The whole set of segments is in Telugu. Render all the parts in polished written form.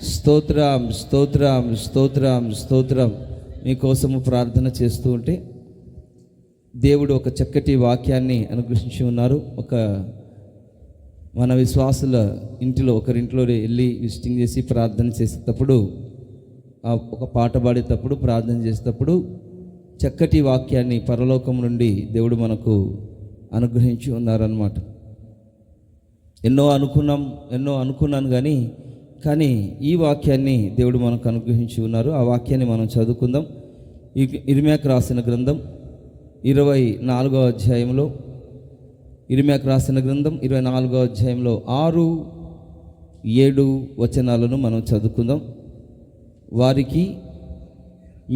స్తోత్రం స్తోత్రం స్తోత్రం స్తోత్రం. మీకోసము ప్రార్థన చేస్తూ ఉంటే దేవుడు ఒక చక్కటి వాక్యాన్ని అనుగ్రహించి ఉన్నారు. మన విశ్వాసుల ఇంటిలో ఒకరింట్లో వెళ్ళి విజిటింగ్ చేసి ప్రార్థన చేసేటప్పుడు, ఒక పాట పాడేటప్పుడు, ప్రార్థన చేసేటప్పుడు చక్కటి వాక్యాన్ని పరలోకం నుండి దేవుడు మనకు అనుగ్రహించి ఉన్నారన్నమాట. ఎన్నో అనుకున్నాను కానీ ఈ వాక్యాన్ని దేవుడు మనకు అనుగ్రహించి ఉన్నారు. ఆ వాక్యాన్ని మనం చదువుకుందాం. ఇర్మీయాకు రాసిన గ్రంథం 24వ అధ్యాయంలో, ఇర్మీయాకు రాసిన గ్రంథం 24వ అధ్యాయంలో 6-7 వచనాలను మనం చదువుకుందాం. వారికి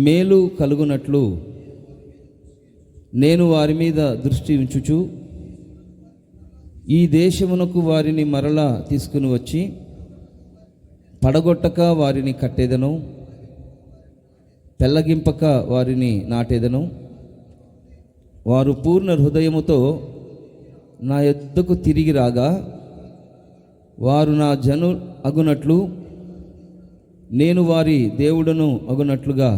మేలు కలుగునట్లు నేను వారి మీద దృష్టి ఉంచుచు ఈ దేశమునకు వారిని మరలా తీసుకుని వచ్చి పడగొట్టక వారిని కట్టేదను, పెళ్ళగింపక వారిని నాటేదను. వారు పూర్ణ హృదయముతో నా యొద్దకు తిరిగి రాగా వారు నా జను అగునట్లు నేను వారి దేవుడను అగునట్లుగా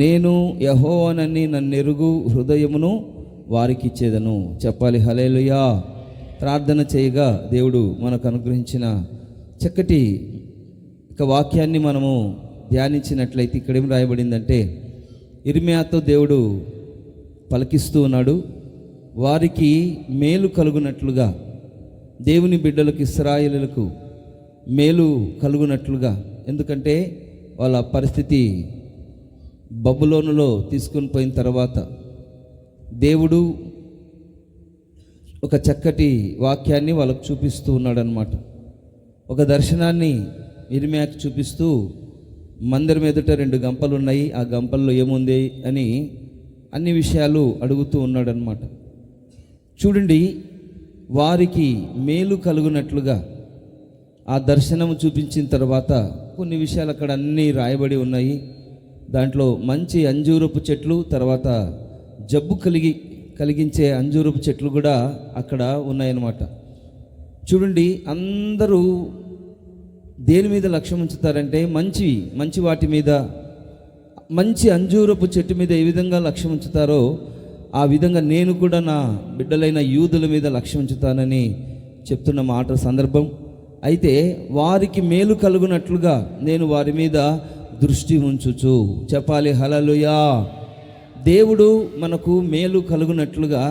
నేను యెహోవానని నన్నెరుగు హృదయమును వారికి ఇచ్చేదను. చెప్పాలి హల్లెలూయా. ప్రార్థన చేయగా దేవుడు మనకు అనుగ్రహించిన చక్కటి వాక్యాన్ని మనము ధ్యానించినట్లయితే ఇక్కడ ఏం రాయబడిందంటే, ఇర్మీయాతో దేవుడు పలికిస్తూ ఉన్నాడు. వారికి మేలు కలుగునట్లుగా, దేవుని బిడ్డలకు, ఇశ్రాయేలులకు మేలు కలుగునట్లుగా. ఎందుకంటే వాళ్ళ పరిస్థితి బబులోనులో తీసుకుని పోయిన తర్వాత దేవుడు ఒక చక్కటి వాక్యాన్ని వాళ్ళకు చూపిస్తూ ఉన్నాడనమాట. ఒక దర్శనాన్ని ఇర్మీయాకు చూపిస్తూ, మందిరం ఎదుట 2 గంపలు ఉన్నాయి, ఆ గంపల్లో ఏముంది అని అన్ని విషయాలు అడుగుతూ ఉన్నాడనమాట. చూడండి, వారికి మేలు కలుగునట్లుగా ఆ దర్శనము చూపించిన తర్వాత కొన్ని విషయాలు అక్కడ అన్నీ రాయబడి ఉన్నాయి. దాంట్లో మంచి అంజూరపు చెట్లు, తర్వాత జబ్బు కలిగించే అంజూరపు చెట్లు కూడా అక్కడ ఉన్నాయన్నమాట. చూడండి, అందరూ దేని మీద లక్ష్యం ఉంచుతారంటే మంచి వాటి మీద, మంచి అంజూరపు చెట్టు మీద ఏ విధంగా లక్ష్యం ఉంచుతారో ఆ విధంగా నేను కూడా నా బిడ్డలైన యూదుల మీద లక్ష్యం ఉంచుతానని చెప్తున్న మాట సందర్భం. అయితే వారికి మేలు కలుగునట్లుగా నేను వారి మీద దృష్టి ఉంచుచు. చెప్పాలి హల్లెలూయా. దేవుడు మనకు మేలు కలుగునట్లుగా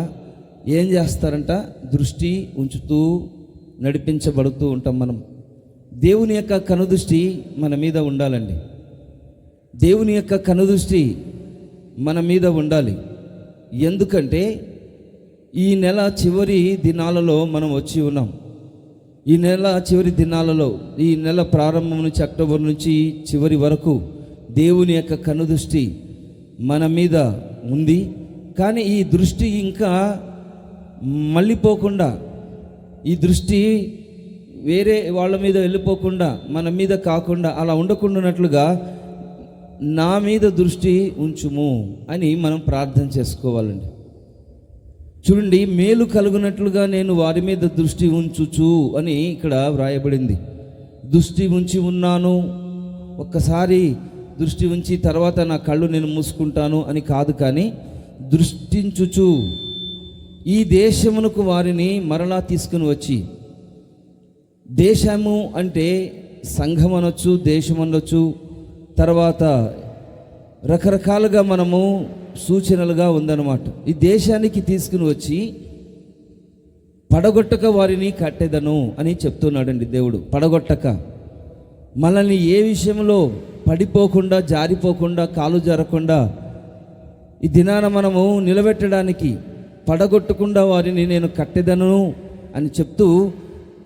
ఏం చేస్తారంట? దృష్టి ఉంచుతూ నడిపించబడుతూ ఉంటాం మనం. దేవుని యొక్క కనుదృష్టి మన మీద ఉండాలండి. దేవుని యొక్క కనుదృష్టి మన మీద ఉండాలి. ఎందుకంటే ఈ నెల చివరి దినాలలో మనం వచ్చి ఉన్నాం. ఈ నెల చివరి దినాలలో, ఈ నెల ప్రారంభం నుంచి అక్టోబర్ నుంచి చివరి వరకు దేవుని యొక్క కనుదృష్టి మన మీద ఉంది. కానీ ఈ దృష్టి ఇంకా మళ్ళీపోకుండా, ఈ దృష్టి వేరే వాళ్ళ మీద వెళ్ళిపోకుండా, మన మీద కాకుండా, అలా ఉండకుండానట్లుగా నా మీద దృష్టి ఉంచుము అని మనం ప్రార్థన చేసుకోవాలండి. చూడండి, మేలు కలుగునట్లుగా నేను వారి మీద దృష్టి ఉంచుచు అని ఇక్కడ వ్రాయబడింది. దృష్టి ఉంచి ఉన్నాను, ఒక్కసారి దృష్టి ఉంచి తర్వాత నా కళ్ళు నేను మూసుకుంటాను అని కాదు, కానీ దృష్టించుచు ఈ దేశమునకు వారిని మరలా తీసుకుని వచ్చి, దేశము అంటే సంఘం అనొచ్చు, దేశం అనొచ్చు, తర్వాత రకరకాలుగా మనము సూచనలుగా ఉందన్నమాట. ఈ దేశానికి తీసుకుని వచ్చి పడగొట్టక వారిని కట్టెదను అని చెప్తున్నాడండి దేవుడు. పడగొట్టక, మనల్ని ఏ విషయంలో పడిపోకుండా, జారిపోకుండా, కాలు జారకుండా ఈ దినాన మనము నిలబెట్టడానికి, పడగొట్టకుండా వారిని నేను కట్టెదను అని చెప్తూ,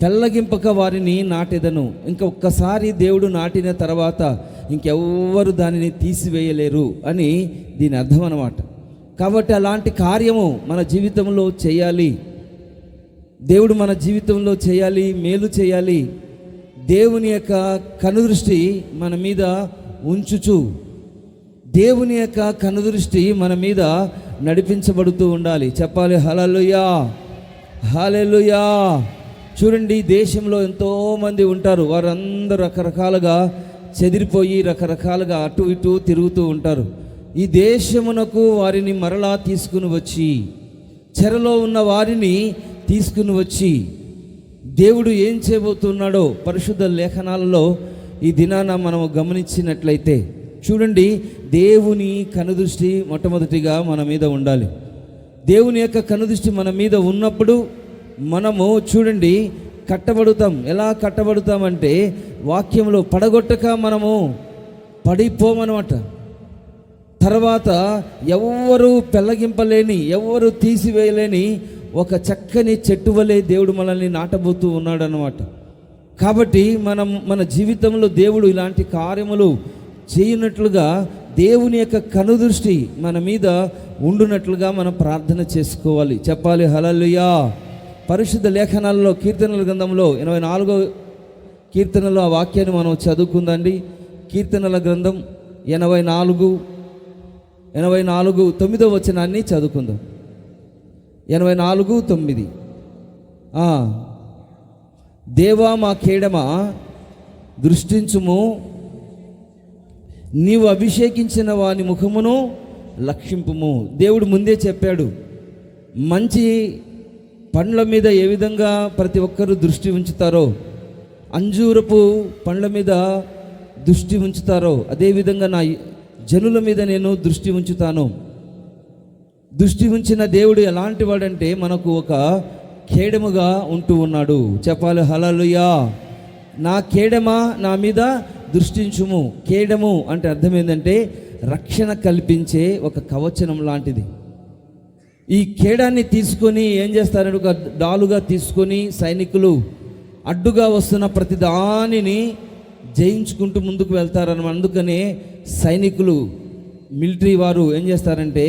తెల్లగింపక వారిని నాటెదను. ఒక్కసారి దేవుడు నాటిన తర్వాత ఇంకెవ్వరు దానిని తీసివేయలేరు అని దీని అర్థం అన్నమాట. కాబట్టి అలాంటి కార్యము మన జీవితంలో చేయాలి. దేవుడు మన జీవితంలో చేయాలి, మేలు చేయాలి. దేవుని యొక్క కనుదృష్టి మన మీద ఉంచుచు, దేవుని యొక్క కనుదృష్టి మన మీద నడిపించబడుతూ ఉండాలి. చెప్పాలి హల్లెలూయా, హల్లెలూయా. చూడండి, దేశంలో ఎంతోమంది ఉంటారు. వారందరూ రకరకాలుగా చెదిరిపోయి రకరకాలుగా అటు ఇటు తిరుగుతూ ఉంటారు. ఈ దేశమునకు వారిని మరలా తీసుకుని వచ్చి, చెరలో ఉన్న వారిని తీసుకుని వచ్చి దేవుడు ఏం చేయబోతున్నాడో పరిశుద్ధ లేఖనాలలో ఈ దినాన మనం గమనించినట్లయితే చూడండి, దేవుని కనుదృష్టి మొట్టమొదటిగా మన మీద ఉండాలి. దేవుని యొక్క కనుదృష్టి మన మీద ఉన్నప్పుడు మనము చూడండి కట్టబడుతాం. ఎలా కట్టబడుతామంటే వాక్యంలో పడగొట్టక మనము పడిపోమన్నమాట. తర్వాత ఎవ్వరూ పెళ్ళగింపలేని, ఎవ్వరూ తీసివేయలేని ఒక చక్కని చెట్టు వలె దేవుడు మనల్ని నాటబోతూ ఉన్నాడు అన్నమాట. కాబట్టి మన జీవితంలో దేవుడు ఇలాంటి కార్యములు చేయనట్లుగా దేవుని యొక్క కనుదృష్టి మన మీద ఉండునట్లుగా మనం ప్రార్థన చేసుకోవాలి. చెప్పాలి హల్లెలూయా. పరిశుద్ధ లేఖనాలలో కీర్తనల గ్రంథంలో 84వ కీర్తనలో ఆ వాక్యాన్ని మనం చదువుకుందండి. కీర్తనల గ్రంథం 84 9వ వచనాన్ని చదువుకుందాం. 84:9. దేవా మా కేడమా దృష్టించుము, నీవు అభిషేకించిన వాని ముఖమును లక్షింపుము. దేవుడు ముందే చెప్పాడు, మంచి పండ్ల మీద ఏ విధంగా ప్రతి ఒక్కరూ దృష్టి ఉంచుతారో, అంజూరపు పండ్ల మీద దృష్టి ఉంచుతారో, అదేవిధంగా నా జనుల మీద నేను దృష్టి ఉంచుతాను. దృష్టి ఉంచిన దేవుడు ఎలాంటి వాడంటే మనకు ఒక కేడముగా ఉంటూ ఉన్నాడు. చెప్పాలి హల్లెలూయా. నా కేడమా నా మీద దృష్టించుము. కేడము అంటే అర్థం ఏంటంటే రక్షణ కల్పించే ఒక కవచనం లాంటిది. ఈ కేడాన్ని తీసుకొని ఏం చేస్తారంటే ఒక డాలుగా తీసుకొని సైనికులు అడ్డుగా వస్తున్న ప్రతి దానిని జయించుకుంటూ ముందుకు వెళ్తారన్నమాట. అందుకనే సైనికులు, మిలిటరీ వారు ఏం చేస్తారంటే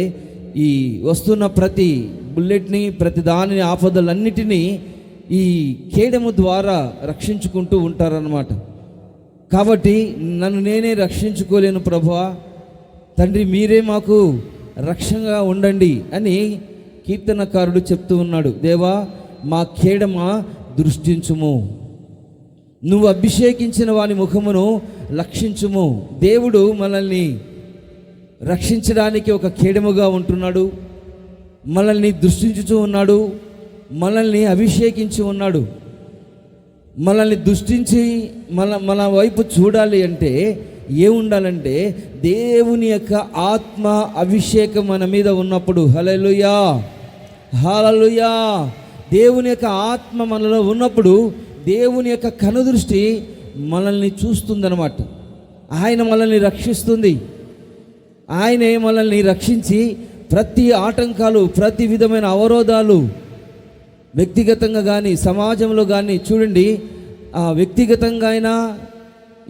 ఈ వస్తున్న ప్రతి బుల్లెట్ని, ప్రతి దానిని, ఆపదలన్నిటినీ ఈ కేడము ద్వారా రక్షించుకుంటూ ఉంటారన్నమాట. కాబట్టి నన్ను నేనే రక్షించుకోలేను ప్రభువా, తండ్రి మీరే మాకు రక్షణగా ఉండండి అని కీర్తనకారుడు చెప్తూ ఉన్నాడు. దేవా మా కేడమా దృష్టించుము, నువ్వు అభిషేకించిన వాని ముఖమును లక్షించుము. దేవుడు మనల్ని రక్షించడానికి ఒక కేడముగా ఉంటున్నాడు, మనల్ని దృష్టించుతూ ఉన్నాడు, మనల్ని అభిషేకించి ఉన్నాడు. మనల్ని దృష్టించి మన వైపు చూడాలి అంటే ఏముండాలంటే దేవుని యొక్క ఆత్మ అభిషేకం మన మీద ఉన్నప్పుడు. హల్లెలూయా హల్లెలూయా. దేవుని యొక్క ఆత్మ మనలో ఉన్నప్పుడు దేవుని యొక్క కనుదృష్టి మనల్ని చూస్తుందన్నమాట. ఆయన మనల్ని రక్షిస్తుంది. ఆయనే మనల్ని రక్షించి ప్రతి ఆటంకాలు, ప్రతి విధమైన అవరోధాలు వ్యక్తిగతంగా కానీ సమాజంలో కానీ చూడండి, వ్యక్తిగతంగా అయినా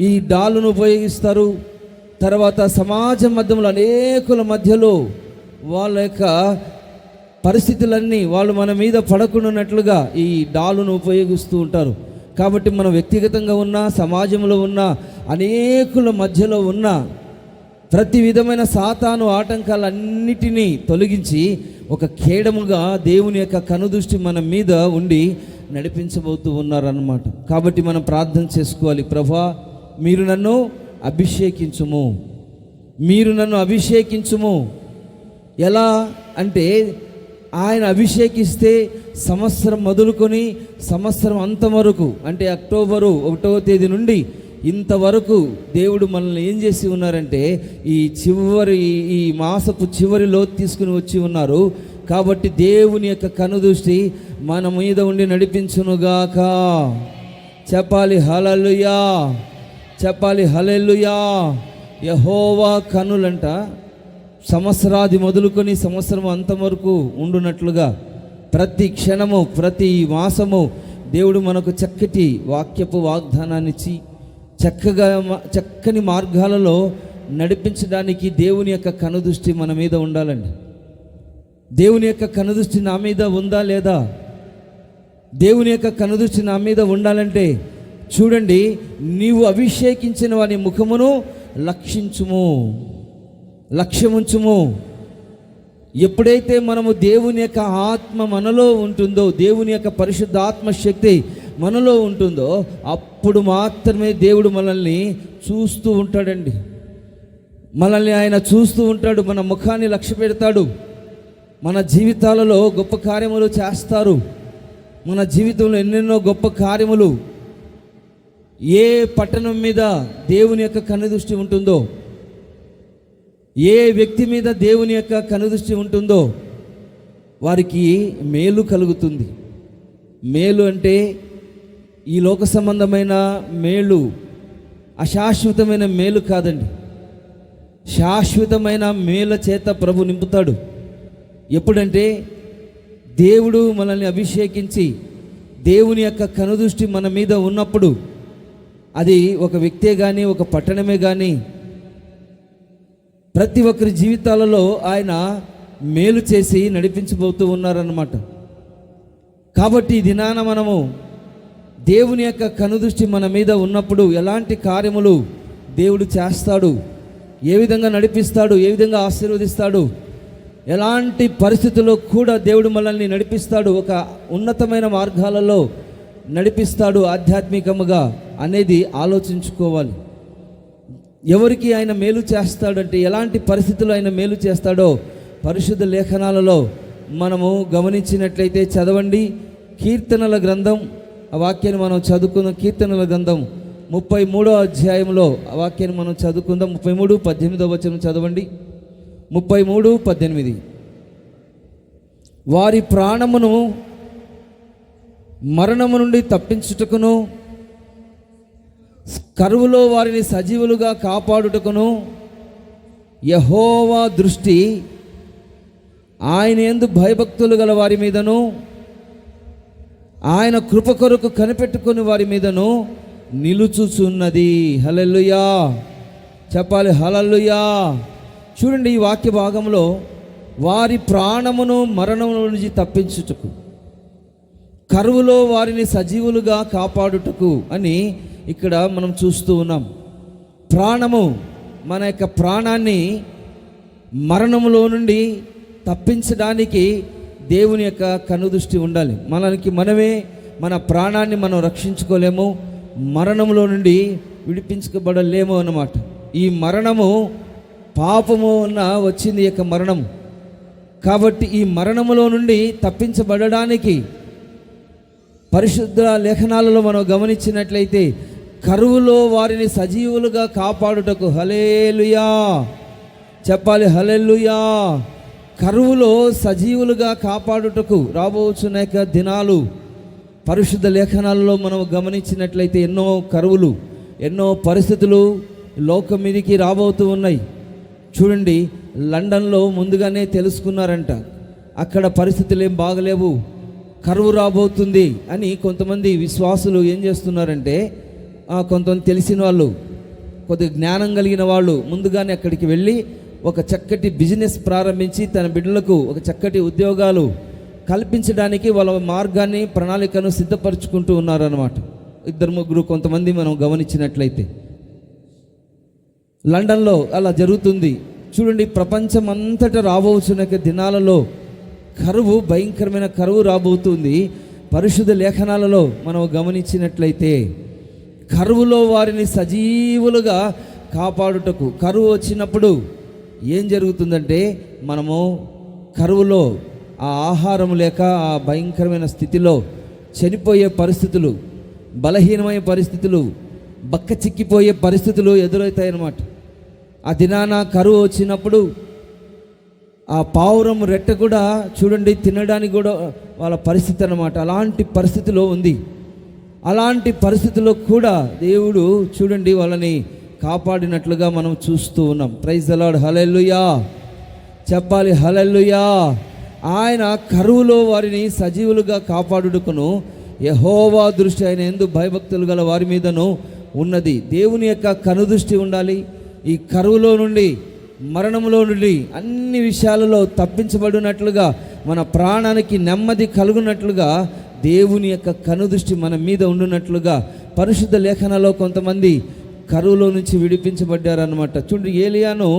ఈ డాలును ఉపయోగిస్తారు. తర్వాత సమాజం మధ్యలో అనేకుల మధ్యలో వాళ్ళ యొక్క పరిస్థితులన్నీ వాళ్ళు మన మీద పడకుండానట్లుగా ఈ డాలును ఉపయోగిస్తూ ఉంటారు. కాబట్టి మనం వ్యక్తిగతంగా ఉన్న, సమాజంలో ఉన్న, అనేకుల మధ్యలో ఉన్న ప్రతి విధమైన సాతాను ఆటంకాలన్నిటినీ తొలగించి ఒక కేడముగా దేవుని యొక్క కనుదృష్టి మన మీద ఉండి నడిపించబోతూ ఉన్నారన్నమాట. కాబట్టి మనం ప్రార్థన చేసుకోవాలి. ప్రభువా మీరు నన్ను అభిషేకించుము, మీరు నన్ను అభిషేకించుము. ఎలా అంటే ఆయన అభిషేకిస్తే సంవత్సరం మొదలుకొని సంవత్సరం అంతం వరకు, అంటే అక్టోబరు 1వ తేదీ నుండి ఇంతవరకు దేవుడు మనల్ని ఏం చేసి ఉన్నారంటే ఈ మాసపు చివరిలో తీసుకుని వచ్చి ఉన్నారు. కాబట్టి దేవుని యొక్క కనుదృష్టి మన మీద ఉండి నడిపించునుగాక. చెప్పాలి హల్లెలూయా, చెప్పాలి హల్లెలూయా. యెహోవా కనులంట సంవత్సరాది మొదలుకొని సంవత్సరం అంతం వరకు ఉండునట్లుగా ప్రతి క్షణము, ప్రతి మాసము దేవుడు మనకు చక్కటి వాక్యపు వాగ్దానాన్ని ఇచ్చి చక్కని మార్గాలలో నడిపించడానికి దేవుని యొక్క కనుదృష్టి మన మీద ఉండాలండి. దేవుని యొక్క కనుదృష్టి నా మీద ఉందా లేదా? దేవుని యొక్క కనుదృష్టి నా మీద ఉండాలంటే చూడండి, నీవు అభిషేకించిన వాని ముఖమును లక్షించుము, లక్ష్యముంచుము. ఎప్పుడైతే మనము దేవుని యొక్క ఆత్మ మనలో ఉంటుందో, దేవుని యొక్క పరిశుద్ధ ఆత్మ శక్తి మనలో ఉంటుందో, అప్పుడు మాత్రమే దేవుడు మనల్ని చూస్తూ ఉంటాడండి. మనల్ని ఆయన చూస్తూ ఉంటాడు, మన ముఖాన్ని లక్ష్య పెడతాడు, మన జీవితాలలో గొప్ప కార్యములు చేస్తారు. మన జీవితంలో ఎన్నెన్నో గొప్ప కార్యములు. ఏ పట్టణం మీద దేవుని యొక్క కనుదృష్టి ఉంటుందో, ఏ వ్యక్తి మీద దేవుని యొక్క కనుదృష్టి ఉంటుందో వారికి మేలు కలుగుతుంది. మేలు అంటే ఈ లోక సంబంధమైన మేలు, అశాశ్వతమైన మేలు కాదండి. శాశ్వతమైన మేల చేత ప్రభు నింపుతాడు. ఎప్పుడంటే దేవుడు మనల్ని అభిషేకించి దేవుని యొక్క కనుదృష్టి మన మీద ఉన్నప్పుడు, అది ఒక వ్యక్తే కానీ ఒక పట్టణమే కానీ, ప్రతి ఒక్కరి జీవితాలలో ఆయన మేలు చేసి నడిపించబోతూ ఉన్నారన్నమాట. కాబట్టి ఈ దినాన మనము దేవుని యొక్క కనుదృష్టి మన మీద ఉన్నప్పుడు ఎలాంటి కార్యములు దేవుడు చేస్తాడు, ఏ విధంగా నడిపిస్తాడు, ఏ విధంగా ఆశీర్వదిస్తాడు, ఎలాంటి పరిస్థితుల్లో కూడా దేవుడు మనల్ని నడిపిస్తాడు, ఒక ఉన్నతమైన మార్గాలలో నడిపిస్తాడు ఆధ్యాత్మికముగా అనేది ఆలోచించుకోవాలి. ఎవరికి ఆయన మేలు చేస్తాడంటే, ఎలాంటి పరిస్థితుల్లో ఆయన మేలు చేస్తాడో పరిశుద్ధ లేఖనాలలో మనము గమనించినట్లయితే చదవండి. కీర్తనల గ్రంథం, ఆ వాక్యాన్ని మనం చదువుకుందాం. కీర్తనల గ్రంథం 33వ అధ్యాయంలో ఆ వాక్యాన్ని మనం చదువుకుందాం. 33:18 వచనం చదవండి. 33:18 వారి ప్రాణమును మరణము నుండి తప్పించుటకును, కరువులో వారిని సజీవులుగా కాపాడుటకును యెహోవా దృష్టి ఆయన యందు భయభక్తులు గల వారి మీదను, ఆయన కృప కొరకు కనిపెట్టుకుని వారి మీదను నిలుచుచున్నది. హల్లెలూయా చెప్పాలి, హల్లెలూయా. చూడండి, ఈ వాక్య భాగంలో వారి ప్రాణమును మరణముల నుంచి తప్పించుటకు, కరువులో వారిని సజీవులుగా కాపాడుటకు అని ఇక్కడ మనం చూస్తూ ఉన్నాం. ప్రాణము, మన యొక్క ప్రాణాన్ని మరణములో నుండి తప్పించడానికి దేవుని యొక్క కనుదృష్టి ఉండాలి. మనమే మన ప్రాణాన్ని మనం రక్షించుకోలేము, మరణములో నుండి విడిపించుకోబడలేము అన్నమాట. ఈ మరణము పాపము ఉన్న వచ్చింది యొక్క మరణం. కాబట్టి ఈ మరణములో నుండి తప్పించబడడానికి పరిశుద్ధ లేఖనాలలో మనం గమనించినట్లయితే కరువులో వారిని సజీవులుగా కాపాడుటకు, హల్లెలూయా చెప్పాలి, హల్లెలూయా. కరువులో సజీవులుగా కాపాడుటకు రాబోచున్న యొక్క దినాలు పరిశుద్ధ లేఖనాలలో మనం గమనించినట్లయితే ఎన్నో కరువులు, ఎన్నో పరిస్థితులు లోకం మీదికి రాబోతూ ఉన్నాయి. చూడండి, లండన్లో ముందుగానే తెలుసుకున్నారంట, అక్కడ పరిస్థితులు ఏం బాగలేవు, కరువు రాబోతుంది అని కొంతమంది విశ్వాసులు ఏం చేస్తున్నారంటే, కొంతమంది తెలిసిన వాళ్ళు, కొద్దిగా జ్ఞానం కలిగిన వాళ్ళు ముందుగానే అక్కడికి వెళ్ళి ఒక చక్కటి బిజినెస్ ప్రారంభించి తన బిడ్డలకు ఒక చక్కటి ఉద్యోగాలు కల్పించడానికి వాళ్ళ మార్గాన్ని, ప్రణాళికను సిద్ధపరచుకుంటూ ఉన్నారన్నమాట. 2-3 కొంతమంది మనం గమనించినట్లయితే లండన్లో అలా జరుగుతుంది. చూడండి, ప్రపంచం అంతటా రాబోతున్న దినాలలో కరువు, భయంకరమైన కరువు రాబోతుంది. పరిశుద్ధ లేఖనాలలో మనం గమనించినట్లయితే కరువులో వారిని సజీవులుగా కాపాడుటకు, కరువు వచ్చినప్పుడు ఏం జరుగుతుందంటే, మనము కరువులో ఆ ఆహారం లేక ఆ భయంకరమైన స్థితిలో చనిపోయే పరిస్థితులు, బలహీనమైన పరిస్థితులు, బక్క చిక్కిపోయే పరిస్థితులు ఎదురవుతాయి అన్నమాట. ఆ దినాన కరువు వచ్చినప్పుడు ఆ పావురం రెట్ట కూడా చూడండి తినడానికి కూడా వాళ్ళ పరిస్థితి అన్నమాట. అలాంటి పరిస్థితిలో ఉంది. అలాంటి పరిస్థితుల్లో కూడా దేవుడు చూడండి వాళ్ళని కాపాడినట్లుగా మనం చూస్తూ ఉన్నాం. ప్రైజ్ ది లార్డ్, హల్లెలూయా చెప్పాలి, హల్లెలూయా. ఆయన కరువులో వారిని సజీవులుగా కాపాడుటకును యెహోవా దృష్టి ఆయన యందు భయభక్తులు గల వారి మీదను ఉన్నది. దేవుని యొక్క కనుదృష్టి ఉండాలి. ఈ కరువులో నుండి, మరణంలో నుండి అన్ని విషయాలలో తప్పించబడినట్లుగా, మన ప్రాణానికి నెమ్మది కలుగునట్లుగా దేవుని యొక్క కనుదృష్టి మన మీద ఉండునట్లుగా పరిశుద్ధ లేఖనాల్లో కొంతమంది కరువులో నుంచి విడిపించబడ్డారన్నమాట. చూడండి, ఏలియాను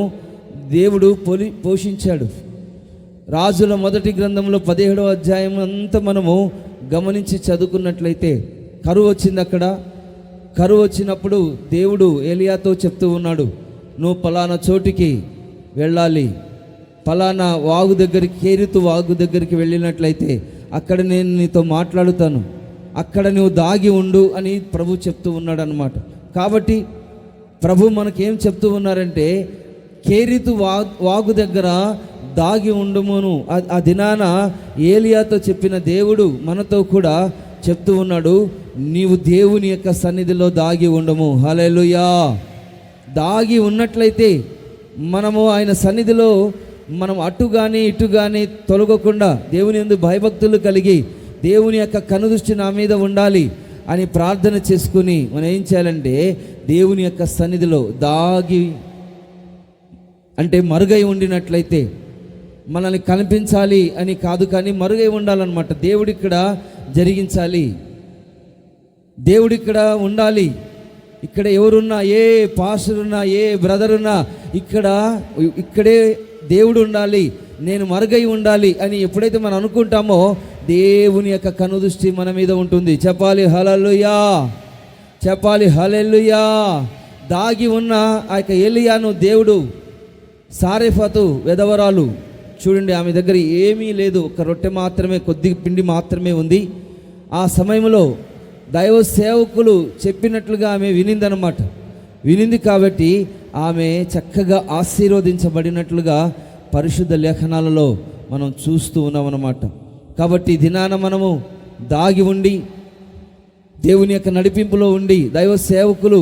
దేవుడు పోషించాడు. రాజుల మొదటి గ్రంథంలో 17వ అధ్యాయం అంతా మనము గమనించి చదువుకున్నట్లయితే కరువు వచ్చింది. అక్కడ కరువు వచ్చినప్పుడు దేవుడు ఏలియాతో చెప్తూ ఉన్నాడు, నువ్వు పలానా చోటికి వెళ్ళాలి, పలానా వాగు దగ్గరికి, కేరితు వాగు దగ్గరికి వెళ్ళినట్లయితే అక్కడ నేను నీతో మాట్లాడుతాను, అక్కడ నువ్వు దాగి ఉండు అని ప్రభు చెప్తూ ఉన్నాడు అన్నమాట. కాబట్టి ప్రభు మనకేం చెప్తూ ఉన్నారంటే, కేరితు వాగు దగ్గర దాగి ఉండుమును. ఆ దినాన ఏలియాతో చెప్పిన దేవుడు మనతో కూడా చెప్తూ ఉన్నాడు, నీవు దేవుని యొక్క సన్నిధిలో దాగి ఉండము. హల్లెలూయా. దాగి ఉన్నట్లయితే మనము ఆయన సన్నిధిలో మనం అటు కానీ ఇటు కానీ తొలగకుండా దేవుని యందు భయభక్తులు కలిగి దేవుని యొక్క కనుదృష్టి నా మీద ఉండాలి అని ప్రార్థన చేసుకుని మనం ఏం చేయాలంటే, దేవుని యొక్క సన్నిధిలో దాగి అంటే మరుగై ఉండినట్లయితే, మనల్ని కనిపించాలి అని కాదు కానీ మరుగై ఉండాలన్నమాట. దేవుడిక్కడ జరిగించాలి, దేవుడిక్కడ ఉండాలి. ఇక్కడ ఎవరున్నా, ఏ పాస్టర్ ఉన్నా, ఏ బ్రదర్ ఉన్నా, ఇక్కడే దేవుడు ఉండాలి, నేను మరుగై ఉండాలి అని ఎప్పుడైతే మనం అనుకుంటామో దేవుని యొక్క కనుదృష్టి మన మీద ఉంటుంది. చెప్పాలి హల్లెలూయా, చెప్పాలి హల్లెలూయా. దాగి ఉన్న ఆ యొక్క ఏలియాను దేవుడు, సారెఫతు వెధవరాలు చూడండి, ఆమె దగ్గర ఏమీ లేదు, ఒక రొట్టె మాత్రమే, కొద్ది పిండి మాత్రమే ఉంది. ఆ సమయంలో దైవ సేవకులు చెప్పినట్లుగా ఆమె వినిందనమాట. వినింది కాబట్టి ఆమె చక్కగా ఆశీర్వదించబడినట్లుగా పరిశుద్ధ లేఖనాలలో మనం చూస్తూ ఉన్నామన్నమాట. కాబట్టి దినాన మనము దాగి ఉండి దేవుని యొక్క నడిపింపులో ఉండి దైవ సేవకులు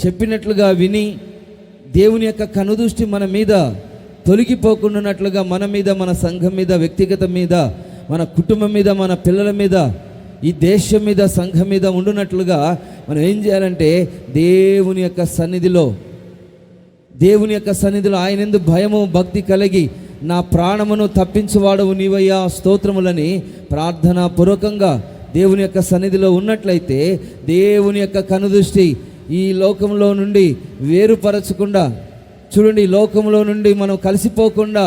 చెప్పినట్లుగా విని దేవుని యొక్క కనుదృష్టి మన మీద తొలగిపోకుండానట్లుగా మన మీద, మన సంఘం మీద, వ్యక్తిగత మీద, మన కుటుంబం మీద, మన పిల్లల మీద, ఈ దేశం మీద, సంఘం మీద ఉండునట్లుగా మనం ఏం చేయాలంటే దేవుని యొక్క సన్నిధిలో ఆయనందు భయము భక్తి కలిగి, నా ప్రాణమును తప్పించువాడవు నీవయ్యా స్తోత్రములని ప్రార్థనా పూర్వకంగా దేవుని యొక్క సన్నిధిలో ఉన్నట్లయితే దేవుని యొక్క కనుదృష్టి ఈ లోకంలో నుండి వేరుపరచకుండా, చూడండి, ఈ లోకంలో నుండి మనం కలిసిపోకుండా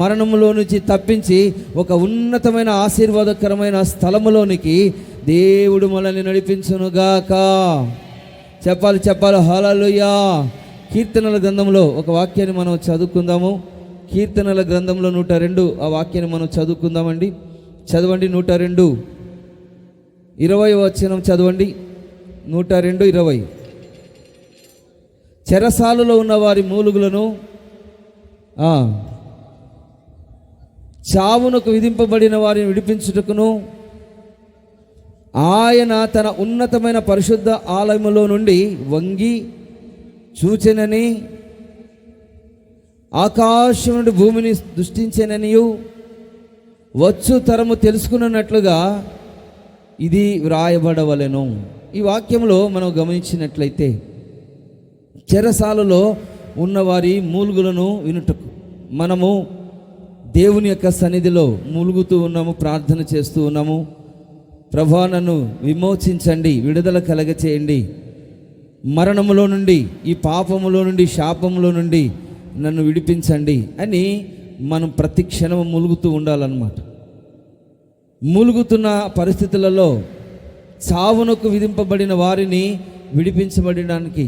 మరణంలో నుంచి తప్పించి ఒక ఉన్నతమైన ఆశీర్వాదకరమైన స్థలములోనికి దేవుడు మనల్ని నడిపించునుగాక. చెప్పాలి హల్లెలూయా. కీర్తనల గ్రంథంలో ఒక వాక్యాన్ని మనం చదువుకుందాము. కీర్తనల గ్రంథంలో 102 ఆ వాక్యాన్ని మనం చదువుకుందామండి. చదవండి 102 20 వచనం చదవండి. 102:20. చెరసాలలో ఉన్న వారి మూలుగులను, చావునకు విధింపబడిన వారిని విడిపించుటకును ఆయన తన ఉన్నతమైన పరిశుద్ధ ఆలయములో నుండి వంగి చూచెనని, ఆకాశం నుండి భూమిని సృష్టించెననియు వచ్చు తరము తెలుసుకున్నట్లుగా ఇది వ్రాయబడవలెను. ఈ వాక్యంలో మనం గమనించినట్లయితే చెరసాలలో ఉన్నవారి మూలుగులను వినుటకు మనము దేవుని యొక్క సన్నిధిలో మూలుగుతూ ఉన్నాము, ప్రార్థన చేస్తూ ఉన్నాము. ప్రభువా, నన్ను విమోచించండి, విడుదల కలగచేయండి, మరణములో నుండి, ఈ పాపములో నుండి, శాపములో నుండి నన్ను విడిపించండి అని మనం ప్రతి క్షణము మూలుగుతూ ఉండాలన్నమాట. మూలుగుతున్న పరిస్థితులలో చావునకు విధింపబడిన వారిని విడిపించబడడానికి,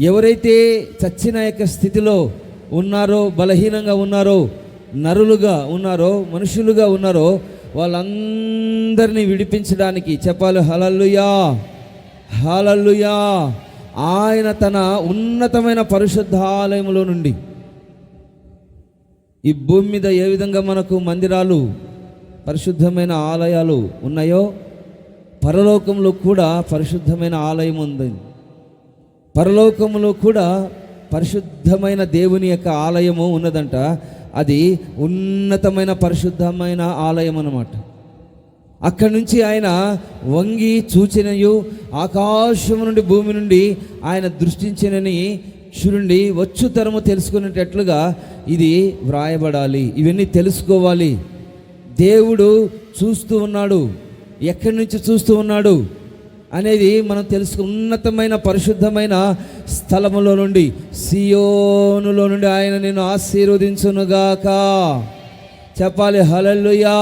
ఎవరైతే చచ్చిన యొక్క స్థితిలో ఉన్నారో, బలహీనంగా ఉన్నారో, నరులుగా ఉన్నారో, మనుషులుగా ఉన్నారో, వాళ్ళందరినీ విడిపించడానికి, చెప్పాలి హల్లెలూయా, హల్లెలూయా, ఆయన తన ఉన్నతమైన పరిశుద్ధాలయములో నుండి, ఈ భూమి మీద ఏ విధంగా మనకు మందిరాలు, పరిశుద్ధమైన ఆలయాలు ఉన్నాయో, పరలోకంలో కూడా పరిశుద్ధమైన ఆలయం ఉంది. పరలోకంలో కూడా పరిశుద్ధమైన దేవుని యొక్క ఆలయము ఉన్నదంట. అది ఉన్నతమైన పరిశుద్ధమైన ఆలయం అన్నమాట. అక్కడి నుంచి ఆయన వంగి చూచినయు, ఆకాశం నుండి భూమి నుండి ఆయన దృష్టించినని చూడండి, వచ్చు తరము తెలుసుకునేటట్లుగా ఇది వ్రాయబడాలి. ఇవన్నీ తెలుసుకోవాలి. దేవుడు చూస్తూ ఉన్నాడు, ఎక్కడి నుంచి చూస్తూ ఉన్నాడు అనేది మనం ఉన్నతమైన పరిశుద్ధమైన స్థలములో నుండి, సియోనులో నుండి ఆయన నిన్ను ఆశీర్వదించునుగాక. చెప్పాలి హల్లెలూయా.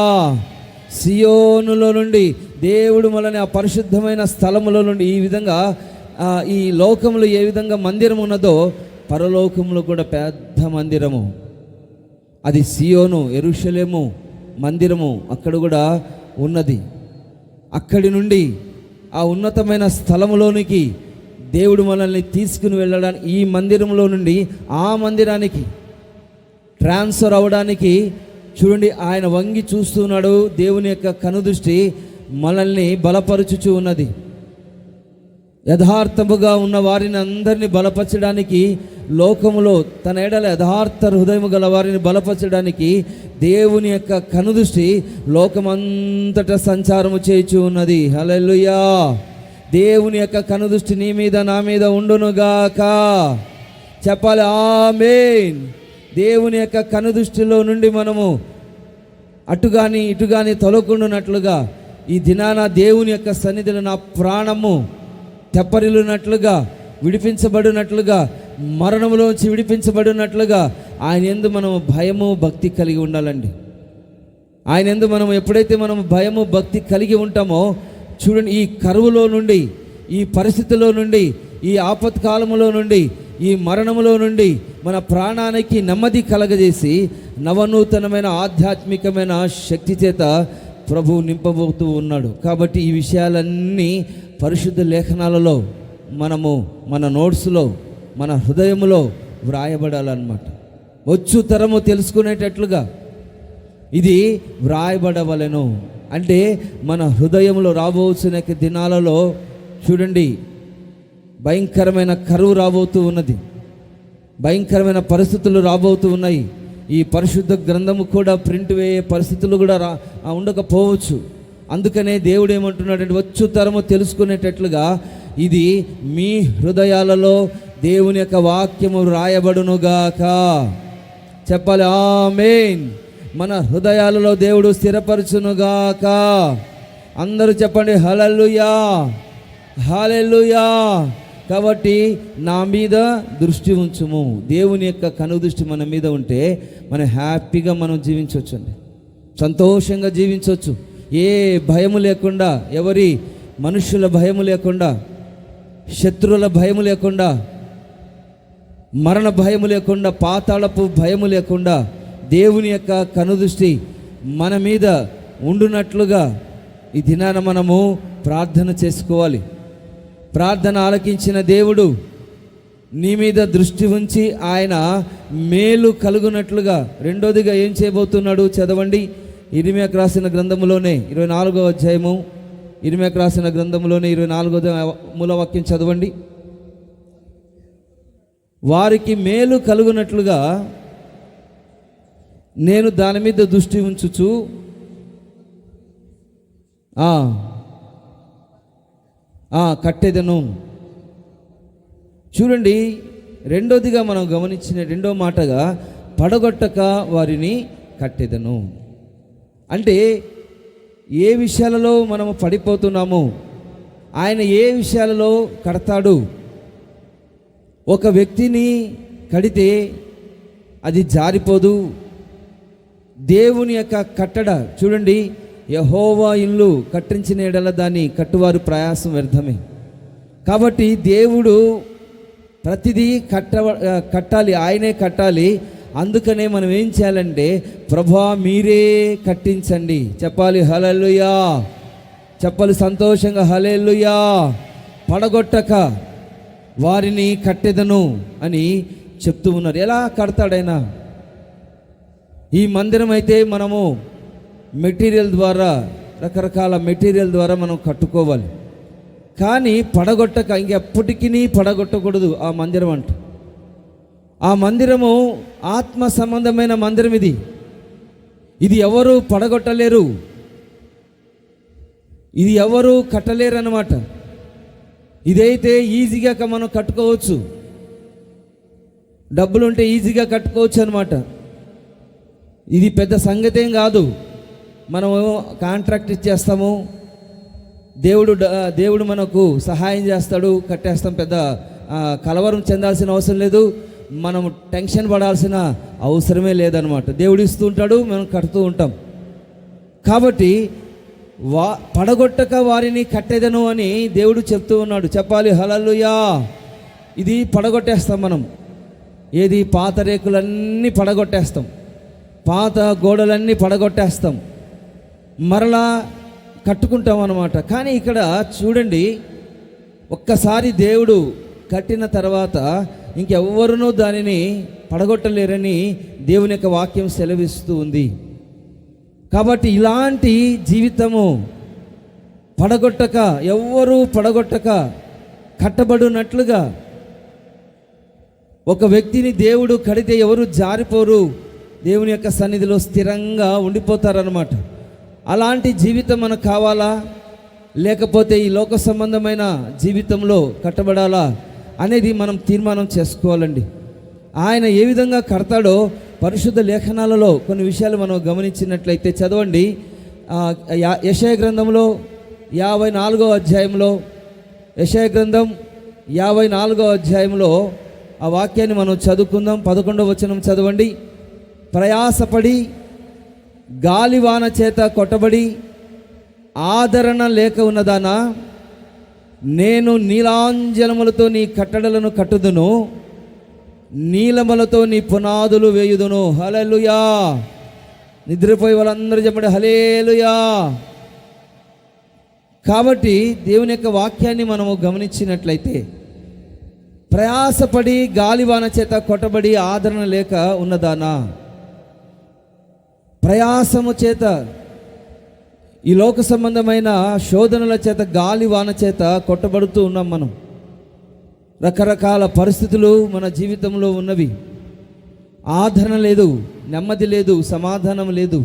సియోనులో నుండి దేవుడు మనల్ని ఆ పరిశుద్ధమైన స్థలములో నుండి ఈ విధంగా ఈ లోకంలో ఏ విధంగా మందిరం ఉన్నదో పరలోకంలో కూడా పెద్ద మందిరము, అది సియోను యెరూషలేము మందిరము అక్కడ కూడా ఉన్నది. అక్కడి నుండి ఆ ఉన్నతమైన స్థలములోనికి దేవుడు మనల్ని తీసుకుని వెళ్ళడానికి ఈ మందిరంలో నుండి ఆ మందిరానికి ట్రాన్స్ఫర్ అవ్వడానికి చూడండి, ఆయన వంగి చూస్తున్నాడు. దేవుని యొక్క కనుదృష్టి మనల్ని బలపరుచుచూ ఉన్నది. యథార్థముగా ఉన్న వారిని అందరినీ బలపరచడానికి, లోకములో తన ఎడల యథార్థ హృదయము గల వారిని బలపరచడానికి దేవుని యొక్క కనుదృష్టి లోకమంతటా సంచారము చేయుచు ఉన్నది. హల్లెలూయా. దేవుని యొక్క కనుదృష్టి నీ మీద నా మీద ఉండునుగాక. చెప్పాలి ఆమేన్. దేవుని యొక్క కనుదృష్టిలో నుండి మనము అటుగాని ఇటుగాని తొలగుండునట్లుగా ఈ దినాన దేవుని యొక్క సన్నిధిలో నా ప్రాణము తెప్పరిల్లునట్లుగా, విడిపించబడినట్లుగా, మరణములోంచి విడిపించబడినట్లుగా ఆయన యందు మనము భయము భక్తి కలిగి ఉండాలండి. ఆయన యందు మనం ఎప్పుడైతే మనము భయము భక్తి కలిగి ఉంటామో చూడండి, ఈ కరువులో నుండి, ఈ పరిస్థితిలో నుండి, ఈ ఆపత్కాలములో నుండి, ఈ మరణములో నుండి మన ప్రాణానికి నెమ్మది కలగజేసి నవనూతనమైన ఆధ్యాత్మికమైన శక్తి చేత ప్రభువు నింపబోతూ ఉన్నాడు. కాబట్టి ఈ విషయాలన్నీ పరిశుద్ధ లేఖనాలలో మనము మన నోట్స్లో మన హృదయములో వ్రాయబడాలన్నమాట. వచ్చు తరము తెలుసుకునేటట్లుగా ఇది వ్రాయబడవలెను. అంటే మన హృదయంలో రాబోతున్న దినాలలో చూడండి, భయంకరమైన కరువు రాబోతూ ఉన్నది, భయంకరమైన పరిస్థితులు రాబోతూ ఉన్నాయి. ఈ పరిశుద్ధ గ్రంథము కూడా ప్రింట్ వేయే పరిస్థితులు కూడా ఉండకపోవచ్చు. అందుకనే దేవుడు ఏమంటున్నాడంటే వచ్చు తరము తెలుసుకునేటట్లుగా ఇది మీ హృదయాలలో దేవుని యొక్క వాక్యము రాయబడునుగాక. చెప్పాలి ఆమేన్. మన హృదయాలలో దేవుడు స్థిరపరచునుగాక. అందరూ చెప్పండి హల్లెలూయా, హల్లెలూయా. కాబట్టి నా మీద దృష్టి ఉంచుము. దేవుని యొక్క కనుదృష్టి మన మీద ఉంటే మనం హ్యాపీగా మనం జీవించవచ్చు అండి, సంతోషంగా జీవించవచ్చు. ఏ భయము లేకుండా, ఎవరి మనుషుల భయము లేకుండా, శత్రువుల భయము లేకుండా, మరణ భయము లేకుండా, పాతాళపు భయము లేకుండా దేవుని యొక్క కనుదృష్టి మన మీద ఉండునట్లుగా ఈ దినాన మనము ప్రార్థన చేసుకోవాలి. ప్రార్థన ఆలకించిన దేవుడు నీ మీద దృష్టి ఉంచి ఆయన మేలు కలుగునట్లుగా రెండోదిగా ఏం చేయబోతున్నాడు చదవండి. ఇర్మీయాకు రాసిన గ్రంథములోనే 24వ అధ్యాయము, ఇర్మీయాకు రాసిన గ్రంథములోనే 24వ మూలవాక్యం చదవండి. వారికి మేలు కలుగునట్లుగా నేను దాని మీద దృష్టి ఉంచుచు కట్టెదను. చూడండి, రెండోదిగా మనం గమనించిన రెండో మాటగా పడగొట్టక వారిని కట్టెదను. అంటే ఏ విషయాలలో మనము పడిపోతున్నామో ఆయన ఏ విషయాలలో కడతాడు. ఒక వ్యక్తిని కడితే అది జారిపోదు. దేవుని యొక్క కట్టడ చూడండి, యెహోవా ఇల్లు కట్టించిన ఎడల దాన్ని కట్టువారు ప్రయాసం వ్యర్థమే. కాబట్టి దేవుడు ప్రతిదీ కట్టాలి, ఆయనే కట్టాలి. అందుకనే మనం ఏం చేయాలంటే ప్రభువా మీరే కట్టించండి. చెప్పాలి హల్లెలూయా, చెప్పాలి సంతోషంగా హల్లెలూయా. పడగొట్టక వారిని కట్టెదను అని చెప్తూ ఉన్నారు. ఎలా కడతాడైనా? ఈ మందిరం అయితే మనము మెటీరియల్ ద్వారా, రకరకాల మెటీరియల్ ద్వారా మనం కట్టుకోవాలి. కానీ పడగొట్టక, ఇంకెప్పటికీ పడగొట్టకూడదు ఆ మందిరం అంట. ఆ మందిరము ఆత్మ సంబంధమైన మందిరం. ఇది ఎవరు పడగొట్టలేరు, ఇది ఎవరు కట్టలేరు అన్నమాట. ఇదైతే ఈజీగా మనం కట్టుకోవచ్చు, డబ్బులుంటే ఈజీగా కట్టుకోవచ్చు అన్నమాట. ఇది పెద్ద సంగతేం కాదు. మనము కాంట్రాక్ట్ ఇచ్చేస్తాము, దేవుడు మనకు సహాయం చేస్తాడు, కట్టేస్తాం. పెద్ద కలవరం చెందాల్సిన అవసరం లేదు. మనం టెన్షన్ పడాల్సిన అవసరమే లేదనమాట. దేవుడు ఇస్తూ ఉంటాడు, మనం కడుతూ ఉంటాం. కాబట్టి పడగొట్టక వారిని కట్టేదను అని దేవుడు చెప్తూ ఉన్నాడు. చెప్పాలి హల్లెలూయా. ఇది పడగొట్టేస్తాం మనం. ఏది? పాత రేకులన్నీ పడగొట్టేస్తాం, పాత గోడలన్నీ పడగొట్టేస్తాం, మరలా కట్టుకుంటాం అన్నమాట. కానీ ఇక్కడ చూడండి, ఒక్కసారి దేవుడు కట్టిన తర్వాత ఇంకెవ్వరునూ దానిని పడగొట్టలేరని దేవుని యొక్క వాక్యం సెలవిస్తూ ఉంది. కాబట్టి ఇలాంటి జీవితము పడగొట్టక, ఎవ్వరూ పడగొట్టక కట్టబడినట్లుగా ఒక వ్యక్తిని దేవుడు కడితే ఎవరు జారిపోరు, దేవుని యొక్క సన్నిధిలో స్థిరంగా ఉండిపోతారన్నమాట. అలాంటి జీవితం మనకు కావాలా, లేకపోతే ఈ లోక సంబంధమైన జీవితంలో కట్టబడాలా అనేది మనం తీర్మానం చేసుకోవాలండి. ఆయన ఏ విధంగా కడతాడో పరిశుద్ధ లేఖనాలలో కొన్ని విషయాలు మనం గమనించినట్లయితే చదవండి. యెషయా గ్రంథంలో 54వ అధ్యాయంలో, యెషయా గ్రంథం 54వ అధ్యాయంలో ఆ వాక్యాన్ని మనం చదువుకుందాం. 11వ వచనం చదవండి. ప్రయాసపడి గాలివాన చేత కొట్టబడి ఆదరణ లేక ఉన్నదానా, నేను నీలాంజనములతో నీ కట్టడలను కట్టుదును, నీలములతో నీ పునాదులు వేయుదును. హల్లెలూయా. నిద్రపోయి వాళ్ళందరూ చెప్పండి హల్లెలూయా. కాబట్టి దేవుని యొక్క వాక్యాన్ని మనము గమనించినట్లయితే, ప్రయాసపడి గాలివాన చేత కొట్టబడి ఆదరణ లేక ఉన్నదానా, ప్రయాసము చేత, ఈ లోక సంబంధమైన శోధనల చేత, గాలివాన చేత కొట్టబడుతూ ఉన్నాం మనం. రకరకాల పరిస్థితులు మన జీవితంలో ఉన్నవి. ఆదరణ లేదు, నెమ్మది లేదు, సమాధానం లేదు.